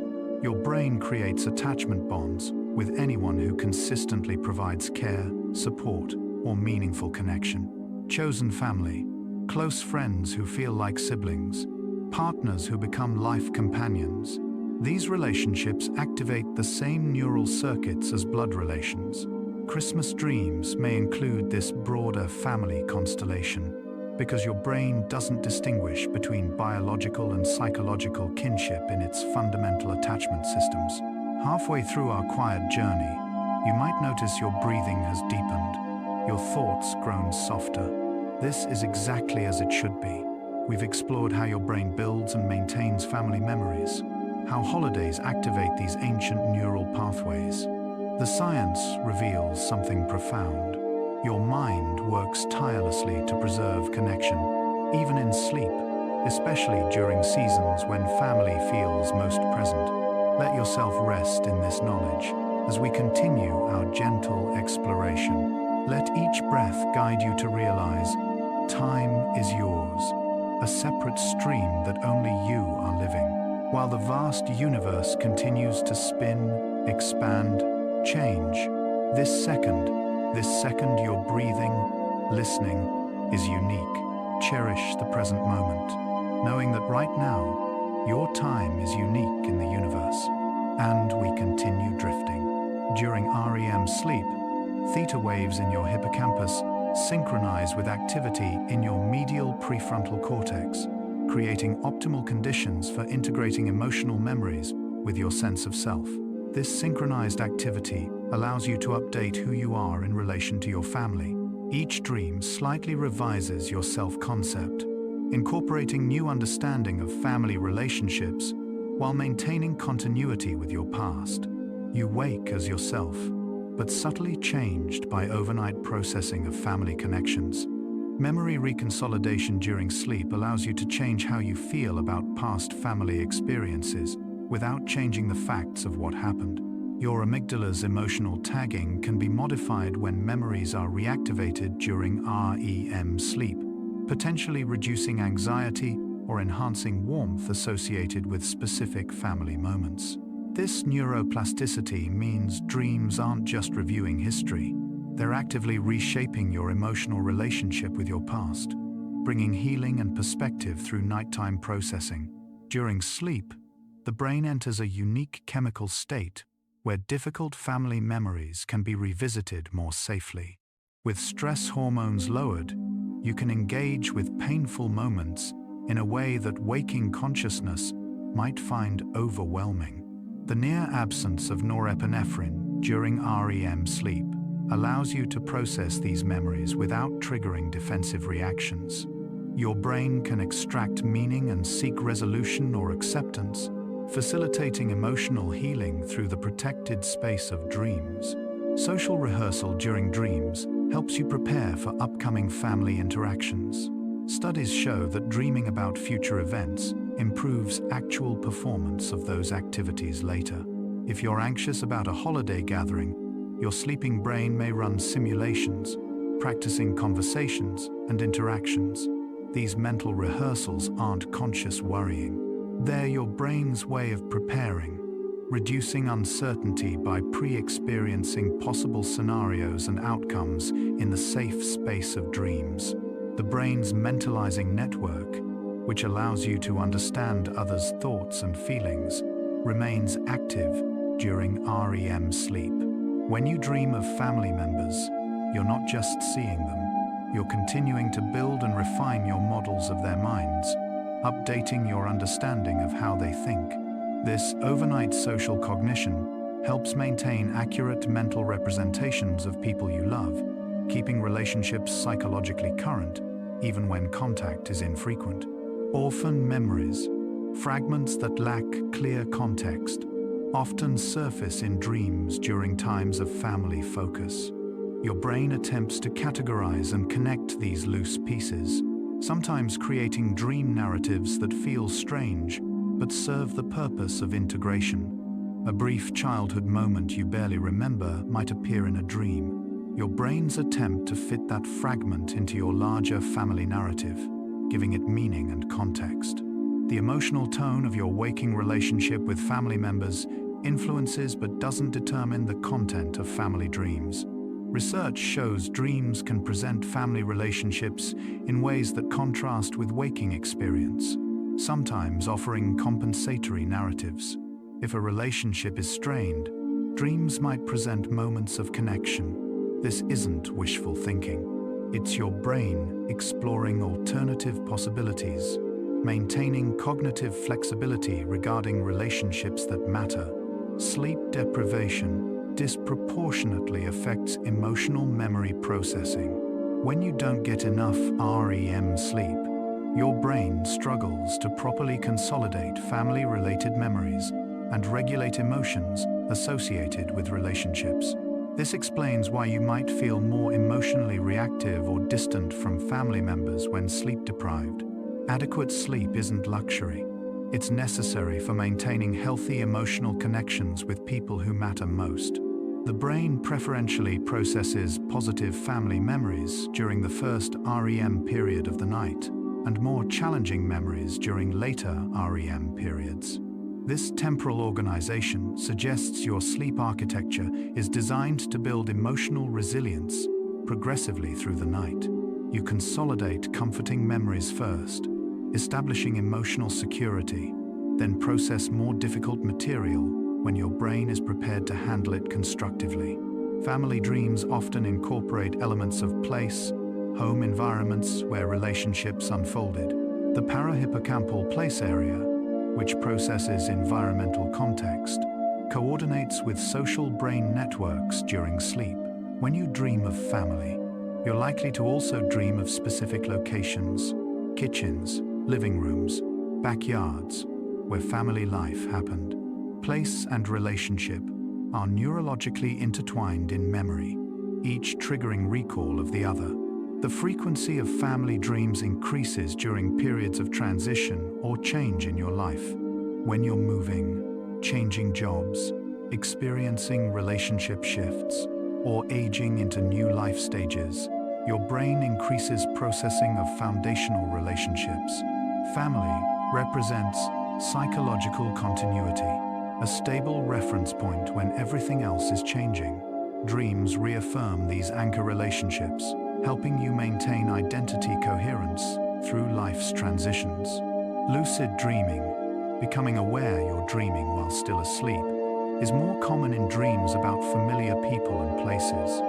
Your brain creates attachment bonds with anyone who consistently provides care, support, or meaningful connection. Chosen family, close friends who feel like siblings, partners who become life companions. These relationships activate the same neural circuits as blood relations. Christmas dreams may include this broader family constellation because your brain doesn't distinguish between biological and psychological kinship in its fundamental attachment systems. Halfway through our quiet journey, you might notice your breathing has deepened, your thoughts grown softer. This is exactly as it should be. We've explored how your brain builds and maintains family memories, how holidays activate these ancient neural pathways. The science reveals something profound. Your mind works tirelessly to preserve connection, even in sleep, especially during seasons when family feels most present. Let yourself rest in this knowledge as we continue our gentle exploration. Let each breath guide you to realize time is yours, a separate stream that only you are living. While the vast universe continues to spin, expand, change, this second you're breathing, listening, is unique. Cherish the present moment, knowing that right now, your time is unique in the universe. And we continue drifting. During REM sleep, theta waves in your hippocampus synchronize with activity in your medial prefrontal cortex, creating optimal conditions for integrating emotional memories with your sense of self. This synchronized activity allows you to update who you are in relation to your family. Each dream slightly revises your self-concept, incorporating new understanding of family relationships while maintaining continuity with your past. You wake as yourself, but subtly changed by overnight processing of family connections. Memory reconsolidation during sleep allows you to change how you feel about past family experiences without changing the facts of what happened. Your amygdala's emotional tagging can be modified when memories are reactivated during REM sleep, potentially reducing anxiety or enhancing warmth associated with specific family moments. This neuroplasticity means dreams aren't just reviewing history, they're actively reshaping your emotional relationship with your past, bringing healing and perspective through nighttime processing. During sleep, the brain enters a unique chemical state where difficult family memories can be revisited more safely. With stress hormones lowered, you can engage with painful moments in a way that waking consciousness might find overwhelming. The near absence of norepinephrine during REM sleep allows you to process these memories without triggering defensive reactions. Your brain can extract meaning and seek resolution or acceptance, facilitating emotional healing through the protected space of dreams. Social rehearsal during dreams helps you prepare for upcoming family interactions. Studies show that dreaming about future events improves actual performance of those activities later. If you're anxious about a holiday gathering, your sleeping brain may run simulations, practicing conversations and interactions. These mental rehearsals aren't conscious worrying. They're your brain's way of preparing, reducing uncertainty by pre-experiencing possible scenarios and outcomes in the safe space of dreams. The brain's mentalizing network, which allows you to understand others' thoughts and feelings, remains active during REM sleep. When you dream of family members, you're not just seeing them, you're continuing to build and refine your models of their minds, updating your understanding of how they think. This overnight social cognition helps maintain accurate mental representations of people you love, keeping relationships psychologically current, even when contact is infrequent. Orphan memories, fragments that lack clear context, often surface in dreams during times of family focus. Your brain attempts to categorize and connect these loose pieces, sometimes creating dream narratives that feel strange but serve the purpose of integration. A brief childhood moment you barely remember might appear in a dream. Your brain's attempt to fit that fragment into your larger family narrative, giving it meaning and context. The emotional tone of your waking relationship with family members influences but doesn't determine the content of family dreams. Research shows dreams can present family relationships in ways that contrast with waking experience, sometimes offering compensatory narratives. If a relationship is strained, dreams might present moments of connection. This isn't wishful thinking. It's your brain exploring alternative possibilities, maintaining cognitive flexibility regarding relationships that matter. Sleep deprivation disproportionately affects emotional memory processing. When you don't get enough REM sleep, your brain struggles to properly consolidate family-related memories and regulate emotions associated with relationships. This explains why you might feel more emotionally reactive or distant from family members when sleep-deprived. Adequate sleep isn't luxury. It's necessary for maintaining healthy emotional connections with people who matter most. The brain preferentially processes positive family memories during the first REM period of the night, and more challenging memories during later REM periods. This temporal organization suggests your sleep architecture is designed to build emotional resilience progressively through the night. You consolidate comforting memories first, establishing emotional security, then process more difficult material when your brain is prepared to handle it constructively. Family dreams often incorporate elements of place, home environments where relationships unfolded. The parahippocampal place area, which processes environmental context, coordinates with social brain networks during sleep. When you dream of family, you're likely to also dream of specific locations, kitchens, living rooms, backyards, where family life happened. Place and relationship are neurologically intertwined in memory, each triggering recall of the other. The frequency of family dreams increases during periods of transition or change in your life. When you're moving, changing jobs, experiencing relationship shifts, or aging into new life stages, your brain increases processing of foundational relationships. Family represents psychological continuity, a stable reference point when everything else is changing. Dreams reaffirm these anchor relationships, helping you maintain identity coherence through life's transitions. Lucid dreaming, becoming aware you're dreaming while still asleep, is more common in dreams about familiar people and places.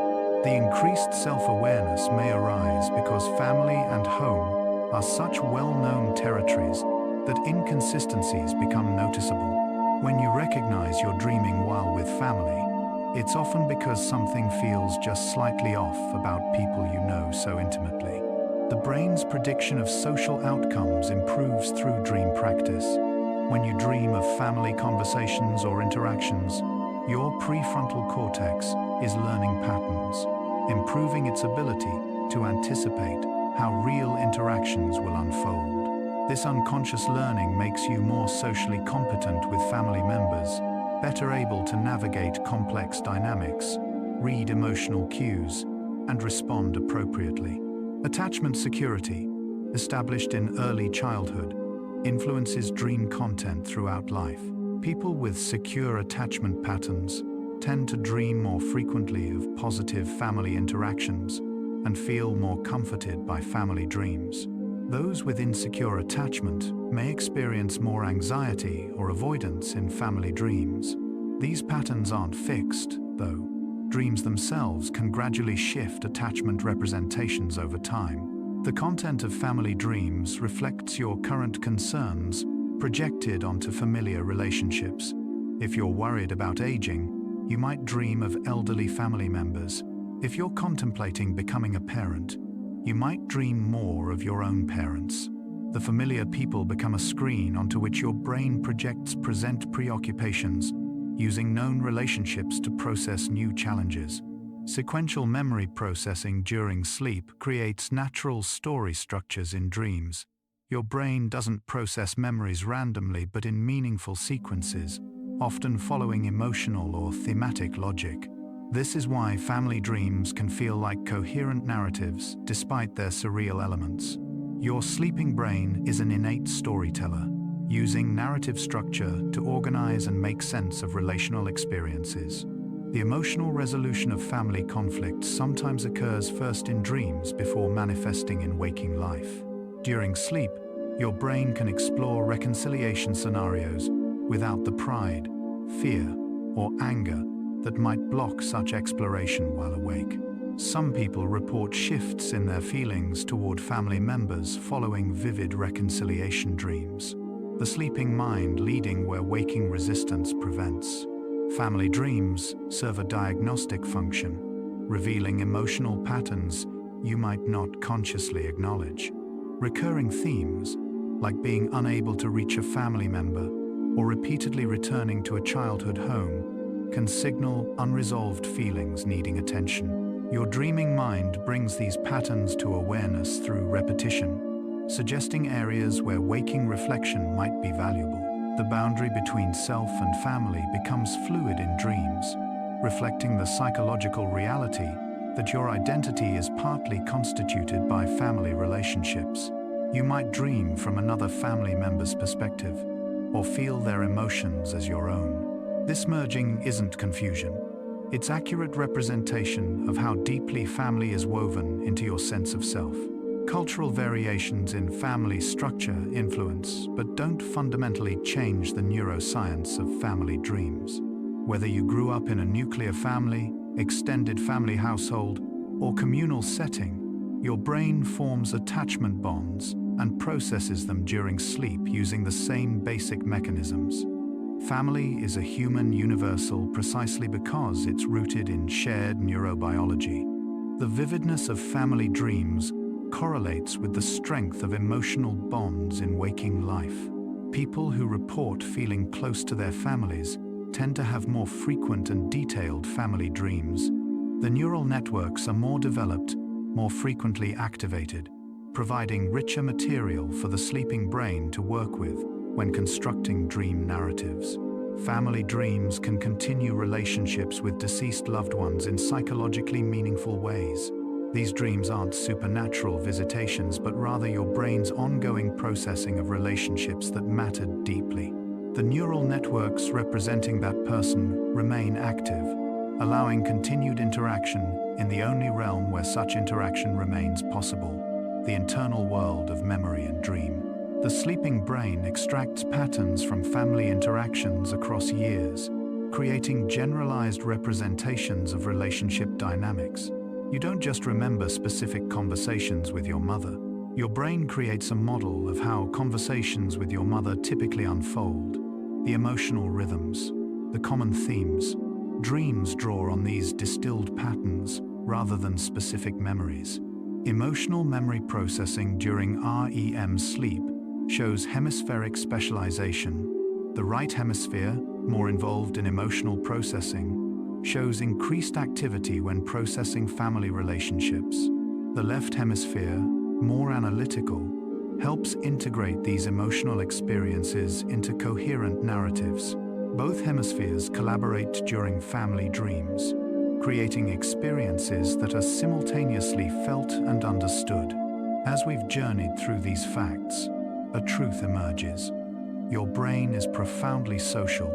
The increased self-awareness may arise because family and home are such well-known territories that inconsistencies become noticeable. When you recognize you're dreaming while with family, it's often because something feels just slightly off about people you know so intimately. The brain's prediction of social outcomes improves through dream practice. When you dream of family conversations or interactions, your prefrontal cortex is learning patterns, improving its ability to anticipate how real interactions will unfold. This unconscious learning makes you more socially competent with family members, better able to navigate complex dynamics, read emotional cues, and respond appropriately. Attachment security, established in early childhood, influences dream content throughout life. People with secure attachment patterns tend to dream more frequently of positive family interactions and feel more comforted by family dreams. Those with insecure attachment may experience more anxiety or avoidance in family dreams. These patterns aren't fixed, though. Dreams themselves can gradually shift attachment representations over time. The content of family dreams reflects your current concerns projected onto familiar relationships. If you're worried about aging, you might dream of elderly family members. If you're contemplating becoming a parent, you might dream more of your own parents. The familiar people become a screen onto which your brain projects present preoccupations, using known relationships to process new challenges. Sequential memory processing during sleep creates natural story structures in dreams. Your brain doesn't process memories randomly but in meaningful sequences, often following emotional or thematic logic. This is why family dreams can feel like coherent narratives despite their surreal elements. Your sleeping brain is an innate storyteller, using narrative structure to organize and make sense of relational experiences. The emotional resolution of family conflicts sometimes occurs first in dreams before manifesting in waking life. During sleep, your brain can explore reconciliation scenarios without the pride, fear, or anger that might block such exploration while awake. Some people report shifts in their feelings toward family members following vivid reconciliation dreams. The sleeping mind leading where waking resistance prevents. Family dreams serve a diagnostic function, revealing emotional patterns you might not consciously acknowledge. Recurring themes, like being unable to reach a family member or repeatedly returning to a childhood home, can signal unresolved feelings needing attention. Your dreaming mind brings these patterns to awareness through repetition, suggesting areas where waking reflection might be valuable. The boundary between self and family becomes fluid in dreams, reflecting the psychological reality that your identity is partly constituted by family relationships. You might dream from another family member's perspective, or feel their emotions as your own. This merging isn't confusion. It's accurate representation of how deeply family is woven into your sense of self. Cultural variations in family structure influence, but don't fundamentally change the neuroscience of family dreams. Whether you grew up in a nuclear family, extended family household, or communal setting, your brain forms attachment bonds and processes them during sleep using the same basic mechanisms. Family is a human universal precisely because it's rooted in shared neurobiology. The vividness of family dreams correlates with the strength of emotional bonds in waking life. People who report feeling close to their families tend to have more frequent and detailed family dreams. The neural networks are more developed, more frequently activated, providing richer material for the sleeping brain to work with when constructing dream narratives. Family dreams can continue relationships with deceased loved ones in psychologically meaningful ways. These dreams aren't supernatural visitations, but rather your brain's ongoing processing of relationships that mattered deeply. The neural networks representing that person remain active, allowing continued interaction in the only realm where such interaction remains possible, the internal world of memory and dream. The sleeping brain extracts patterns from family interactions across years, creating generalized representations of relationship dynamics. You don't just remember specific conversations with your mother. Your brain creates a model of how conversations with your mother typically unfold, the emotional rhythms, the common themes. Dreams draw on these distilled patterns rather than specific memories. Emotional memory processing during REM sleep shows hemispheric specialization. The right hemisphere, more involved in emotional processing, shows increased activity when processing family relationships. The left hemisphere, more analytical, helps integrate these emotional experiences into coherent narratives. Both hemispheres collaborate during family dreams, creating experiences that are simultaneously felt and understood. As we've journeyed through these facts, a truth emerges. Your brain is profoundly social,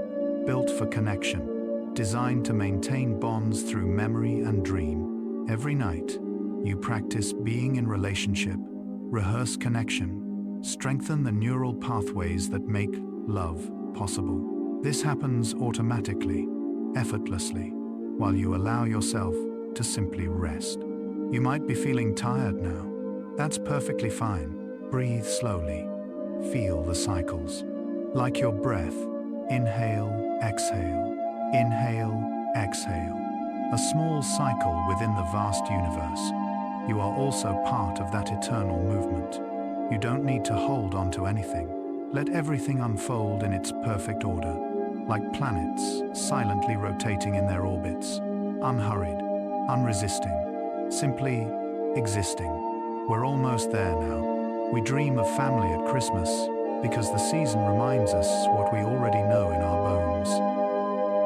built for connection, designed to maintain bonds through memory and dream. Every night, you practice being in relationship, rehearse connection, strengthen the neural pathways that make love possible. This happens automatically, effortlessly, while you allow yourself to simply rest. You might be feeling tired now. That's perfectly fine. Breathe slowly. Feel the cycles. Like your breath, inhale, exhale. Inhale, exhale. A small cycle within the vast universe. You are also part of that eternal movement. You don't need to hold on to anything. Let everything unfold in its perfect order. like planets silently rotating in their orbits, unhurried, unresisting, simply existing. We're almost there now. We dream of family at Christmas because the season reminds us what we already know in our bones.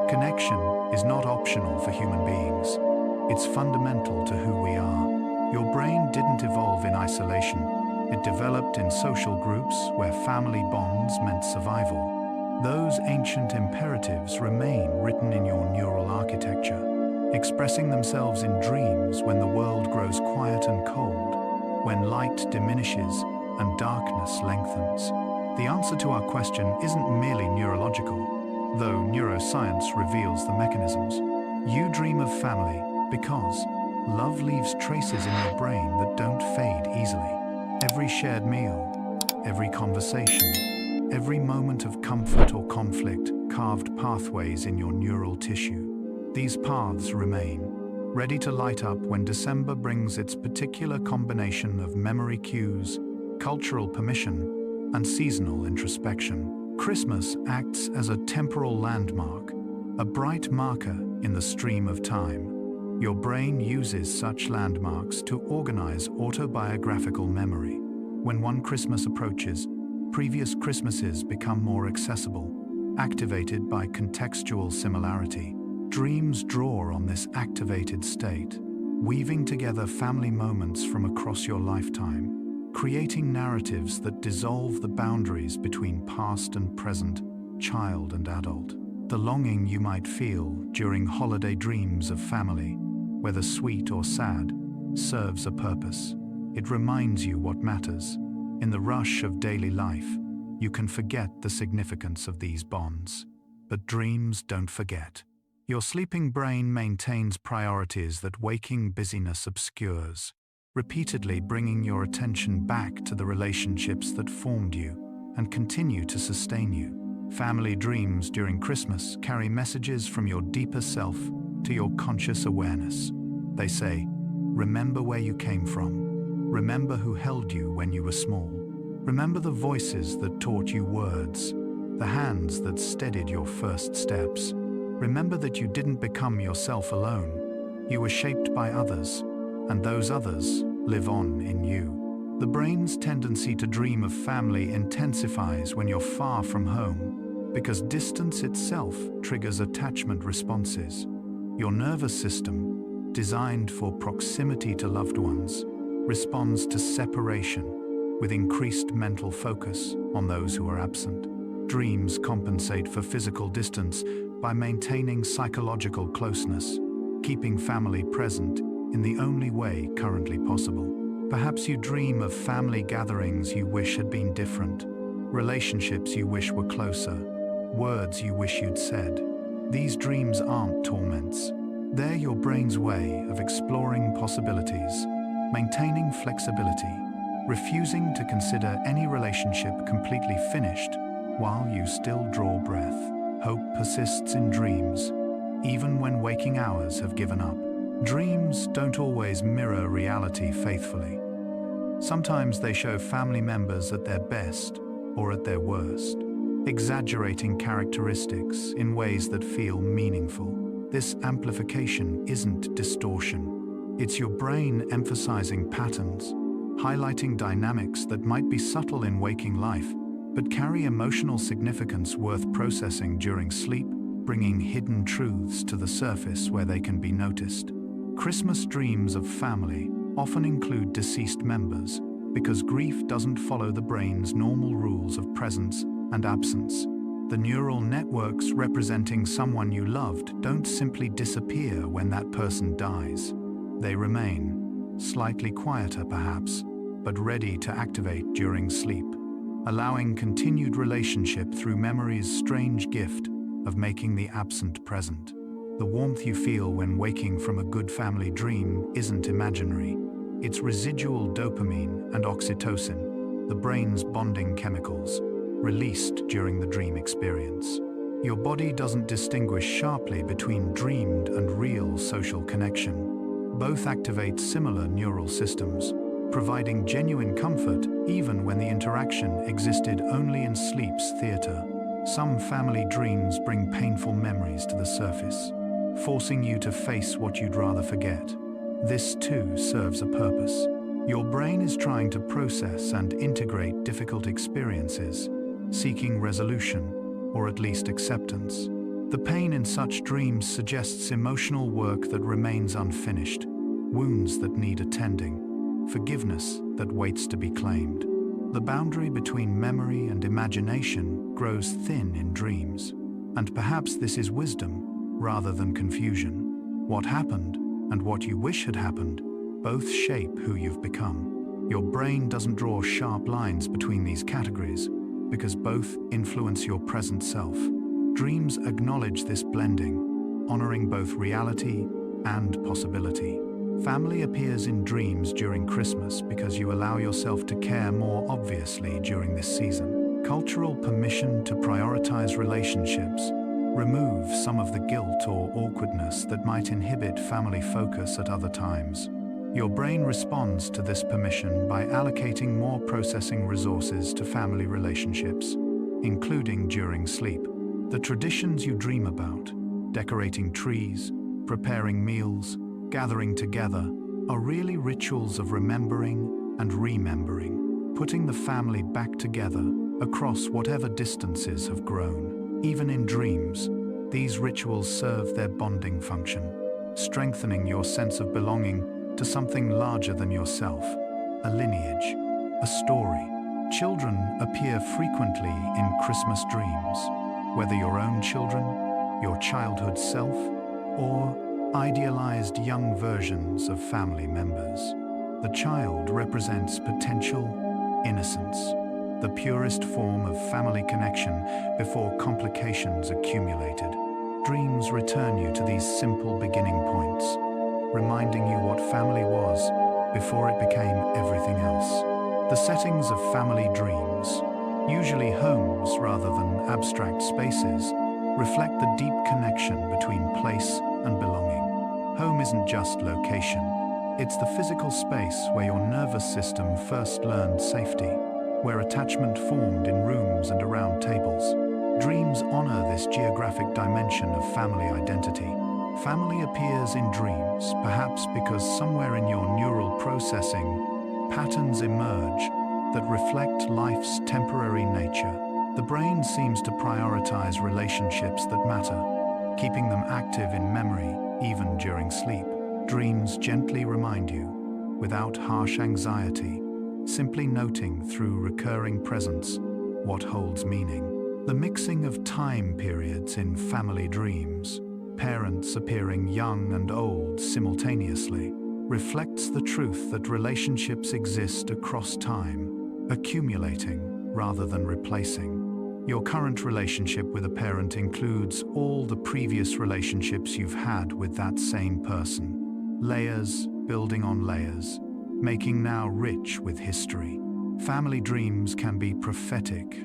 Connection is not optional for human beings. It's fundamental to who we are. Your brain didn't evolve in isolation. It developed in social groups where family bonds meant survival. Those ancient imperatives remain written in your neural architecture, expressing themselves in dreams when the world grows quiet and cold, when light diminishes and darkness lengthens. The answer to our question isn't merely neurological, though neuroscience reveals the mechanisms. You dream of family because love leaves traces in your brain that don't fade easily. Every shared meal, every conversation, every moment of comfort or conflict carved pathways in your neural tissue. These paths remain, ready to light up when December brings its particular combination of memory cues, cultural permission, and seasonal introspection. Christmas acts as a temporal landmark, a bright marker in the stream of time. Your brain uses such landmarks to organize autobiographical memory. When one Christmas approaches, previous Christmases become more accessible, activated by contextual similarity. Dreams draw on this activated state, weaving together family moments from across your lifetime, creating narratives that dissolve the boundaries between past and present, child and adult. The longing you might feel during holiday dreams of family, whether sweet or sad, serves a purpose. It reminds you what matters. In the rush of daily life, you can forget the significance of these bonds. But dreams don't forget. Your sleeping brain maintains priorities that waking busyness obscures, repeatedly bringing your attention back to the relationships that formed you and continue to sustain you. Family dreams during Christmas carry messages from your deeper self to your conscious awareness. They say, remember where you came from. Remember who held you when you were small. Remember the voices that taught you words, the hands that steadied your first steps. Remember that you didn't become yourself alone. You were shaped by others, and those others live on in you. The brain's tendency to dream of family intensifies when you're far from home, because distance itself triggers attachment responses. Your nervous system, designed for proximity to loved ones, responds to separation with increased mental focus on those who are absent. Dreams compensate for physical distance by maintaining psychological closeness, keeping family present in the only way currently possible. Perhaps you dream of family gatherings you wish had been different, relationships you wish were closer, words you wish you'd said. These dreams aren't torments. They're your brain's way of exploring possibilities, maintaining flexibility, refusing to consider any relationship completely finished while you still draw breath. Hope persists in dreams, even when waking hours have given up. Dreams don't always mirror reality faithfully. Sometimes they show family members at their best or at their worst, exaggerating characteristics in ways that feel meaningful. This amplification isn't distortion. It's your brain emphasizing patterns, highlighting dynamics that might be subtle in waking life, but carry emotional significance worth processing during sleep, bringing hidden truths to the surface where they can be noticed. Christmas dreams of family often include deceased members because grief doesn't follow the brain's normal rules of presence and absence. The neural networks representing someone you loved don't simply disappear when that person dies. They remain, slightly quieter perhaps, but ready to activate during sleep, allowing continued relationship through memory's strange gift of making the absent present. The warmth you feel when waking from a good family dream isn't imaginary. It's residual dopamine and oxytocin, the brain's bonding chemicals, released during the dream experience. Your body doesn't distinguish sharply between dreamed and real social connection. Both activate similar neural systems, providing genuine comfort even when the interaction existed only in sleep's theater. Some family dreams bring painful memories to the surface, forcing you to face what you'd rather forget. This too serves a purpose. Your brain is trying to process and integrate difficult experiences, seeking resolution, or at least acceptance. The pain in such dreams suggests emotional work that remains unfinished, wounds that need attending, forgiveness that waits to be claimed. The boundary between memory and imagination grows thin in dreams, and perhaps this is wisdom rather than confusion. What happened and what you wish had happened both shape who you've become. Your brain doesn't draw sharp lines between these categories because both influence your present self. Dreams acknowledge this blending, honoring both reality and possibility. Family appears in dreams during Christmas because you allow yourself to care more obviously during this season. Cultural permission to prioritize relationships remove some of the guilt or awkwardness that might inhibit family focus at other times. Your brain responds to this permission by allocating more processing resources to family relationships, including during sleep. The traditions you dream about, decorating trees, preparing meals, gathering together, are really rituals of remembering and remembering, putting the family back together across whatever distances have grown. Even in dreams, these rituals serve their bonding function, strengthening your sense of belonging to something larger than yourself, a lineage, a story. Children appear frequently in Christmas dreams, whether your own children, your childhood self, or idealized young versions of family members. The child represents potential, innocence, the purest form of family connection before complications accumulated. Dreams return you to these simple beginning points, reminding you what family was before it became everything else. The settings of family dreams, usually homes rather than abstract spaces, reflect the deep connection between place and belonging. Home isn't just location, it's the physical space where your nervous system first learned safety, where attachment formed in rooms and around tables. Dreams honor this geographic dimension of family identity. Family appears in dreams, perhaps because somewhere in your neural processing, patterns emerge that reflect life's temporary nature. The brain seems to prioritize relationships that matter, keeping them active in memory even during sleep. Dreams gently remind you, without harsh anxiety, simply noting through recurring presence what holds meaning. The mixing of time periods in family dreams, parents appearing young and old simultaneously, reflects the truth that relationships exist across time, accumulating rather than replacing. Your current relationship with a parent includes all the previous relationships you've had with that same person. Layers building on layers, making now rich with history. Family dreams can be prophetic,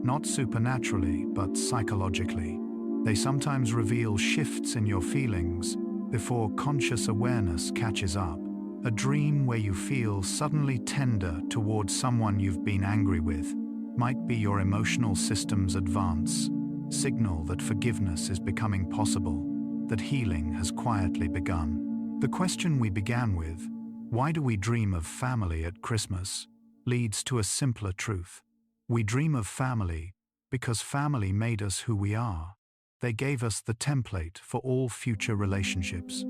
not supernaturally, but psychologically. They sometimes reveal shifts in your feelings before conscious awareness catches up. A dream where you feel suddenly tender towards someone you've been angry with might be your emotional system's advance, signal that forgiveness is becoming possible, that healing has quietly begun. The question we began with, why do we dream of family at Christmas, leads to a simpler truth. We dream of family because family made us who we are. They gave us the template for all future relationships.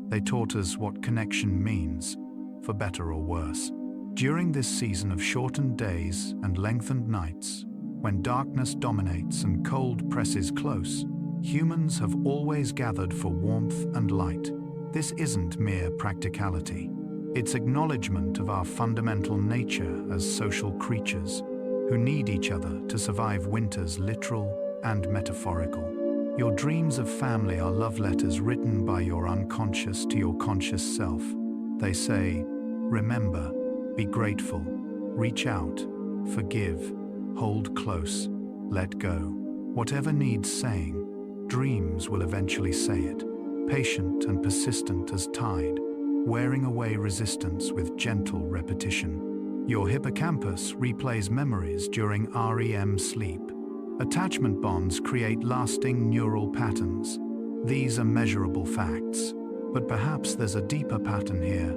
They taught us what connection means, for better or worse. During this season of shortened days and lengthened nights, when darkness dominates and cold presses close, humans have always gathered for warmth and light. This isn't mere practicality. It's acknowledgement of our fundamental nature as social creatures who need each other to survive winters literal and metaphorical. Your dreams of family are love letters written by your unconscious to your conscious self. They say, remember, be grateful, reach out, forgive, hold close, let go. Whatever needs saying, dreams will eventually say it, patient and persistent as tide, wearing away resistance with gentle repetition. Your hippocampus replays memories during REM sleep, Attachment bonds create lasting neural patterns. These are measurable facts. But perhaps there's a deeper pattern here,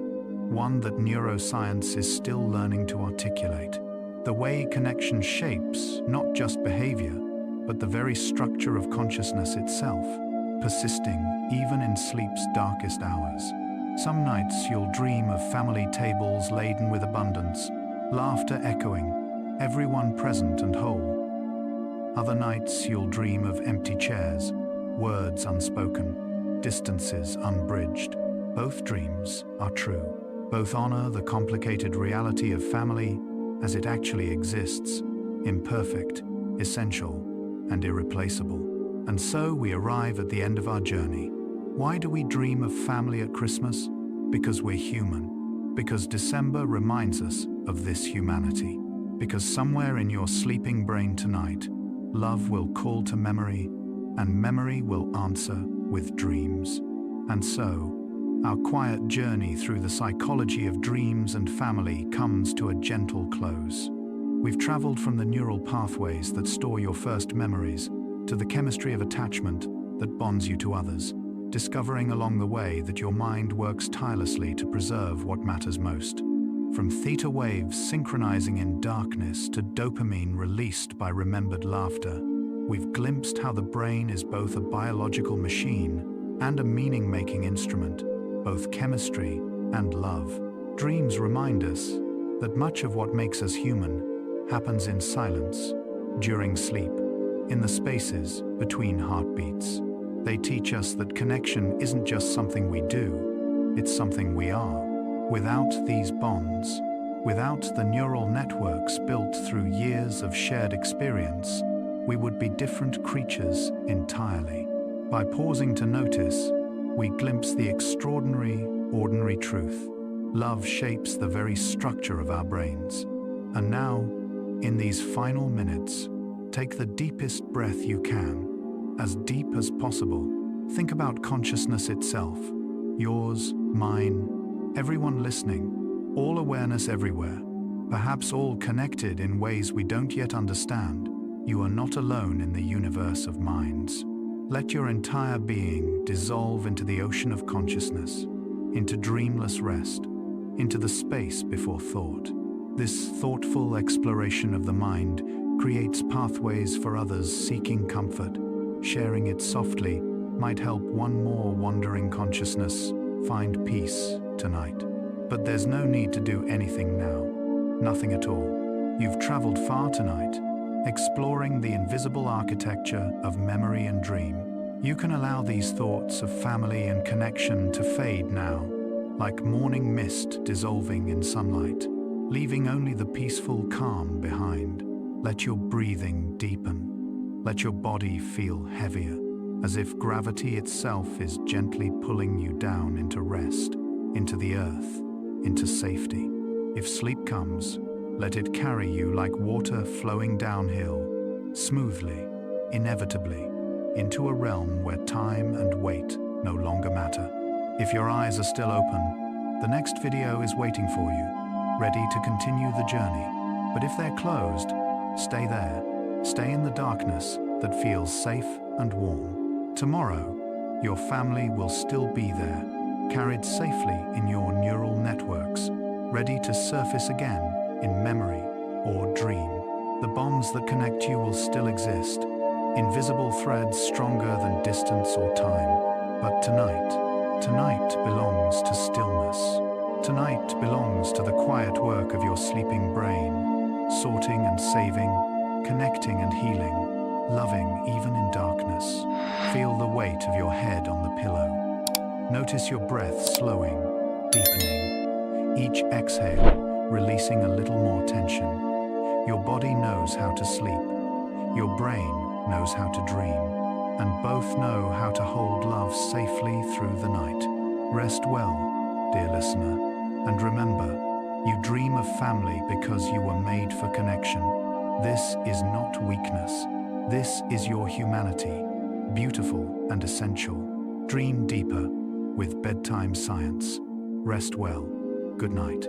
one that neuroscience is still learning to articulate. The way connection shapes not just behavior, but the very structure of consciousness itself, persisting even in sleep's darkest hours. Some nights you'll dream of family tables laden with abundance, laughter echoing, everyone present and whole. Other nights you'll dream of empty chairs, words unspoken, distances unbridged. Both dreams are true. Both honor the complicated reality of family as it actually exists, imperfect, essential, and irreplaceable. And so we arrive at the end of our journey. Why do we dream of family at Christmas? Because we're human. Because December reminds us of this humanity. Because somewhere in your sleeping brain tonight, love will call to memory, and memory will answer with dreams. And so, our quiet journey through the psychology of dreams and family comes to a gentle close. We've traveled from the neural pathways that store your first memories to the chemistry of attachment that bonds you to others, discovering along the way that your mind works tirelessly to preserve what matters most. From theta waves synchronizing in darkness to dopamine released by remembered laughter, we've glimpsed how the brain is both a biological machine and a meaning-making instrument, both chemistry and love. Dreams remind us that much of what makes us human happens in silence, during sleep, in the spaces between heartbeats. They teach us that connection isn't just something we do, it's something we are. Without these bonds, without the neural networks built through years of shared experience, we would be different creatures entirely. By pausing to notice, we glimpse the extraordinary, ordinary truth. Love shapes the very structure of our brains. And now, in these final minutes, take the deepest breath you can, as deep as possible. Think about consciousness itself, yours, mine, everyone listening, all awareness everywhere, perhaps all connected in ways we don't yet understand. You are not alone in the universe of minds. Let your entire being dissolve into the ocean of consciousness, into dreamless rest, into the space before thought. This thoughtful exploration of the mind creates pathways for others seeking comfort. Sharing it softly might help one more wandering consciousness find peace tonight. But there's no need to do anything now. Nothing at all. You've traveled far tonight, exploring the invisible architecture of memory and dream. You can allow these thoughts of family and connection to fade now, like morning mist dissolving in sunlight, leaving only the peaceful calm behind. Let your breathing deepen. Let your body feel heavier, as if gravity itself is gently pulling you down into rest, into the earth, into safety. If sleep comes, let it carry you like water flowing downhill, smoothly, inevitably, into a realm where time and weight no longer matter. If your eyes are still open, the next video is waiting for you, ready to continue the journey. But if they're closed, stay there. Stay in the darkness that feels safe and warm. Tomorrow, your family will still be there, carried safely in your neural networks, ready to surface again in memory or dream. The bonds that connect you will still exist, invisible threads stronger than distance or time. But tonight belongs to stillness. Tonight belongs to the quiet work of your sleeping brain, sorting and saving, connecting and healing, loving even in darkness. Feel the weight of your head on the pillow. Notice your breath slowing, deepening. Each exhale, releasing a little more tension. Your body knows how to sleep. Your brain knows how to dream. And both know how to hold love safely through the night. Rest well, dear listener. And remember, you dream of family because you were made for connection. This is not weakness. This is your humanity, beautiful and essential. Dream deeper with bedtime science. Rest well. Good night.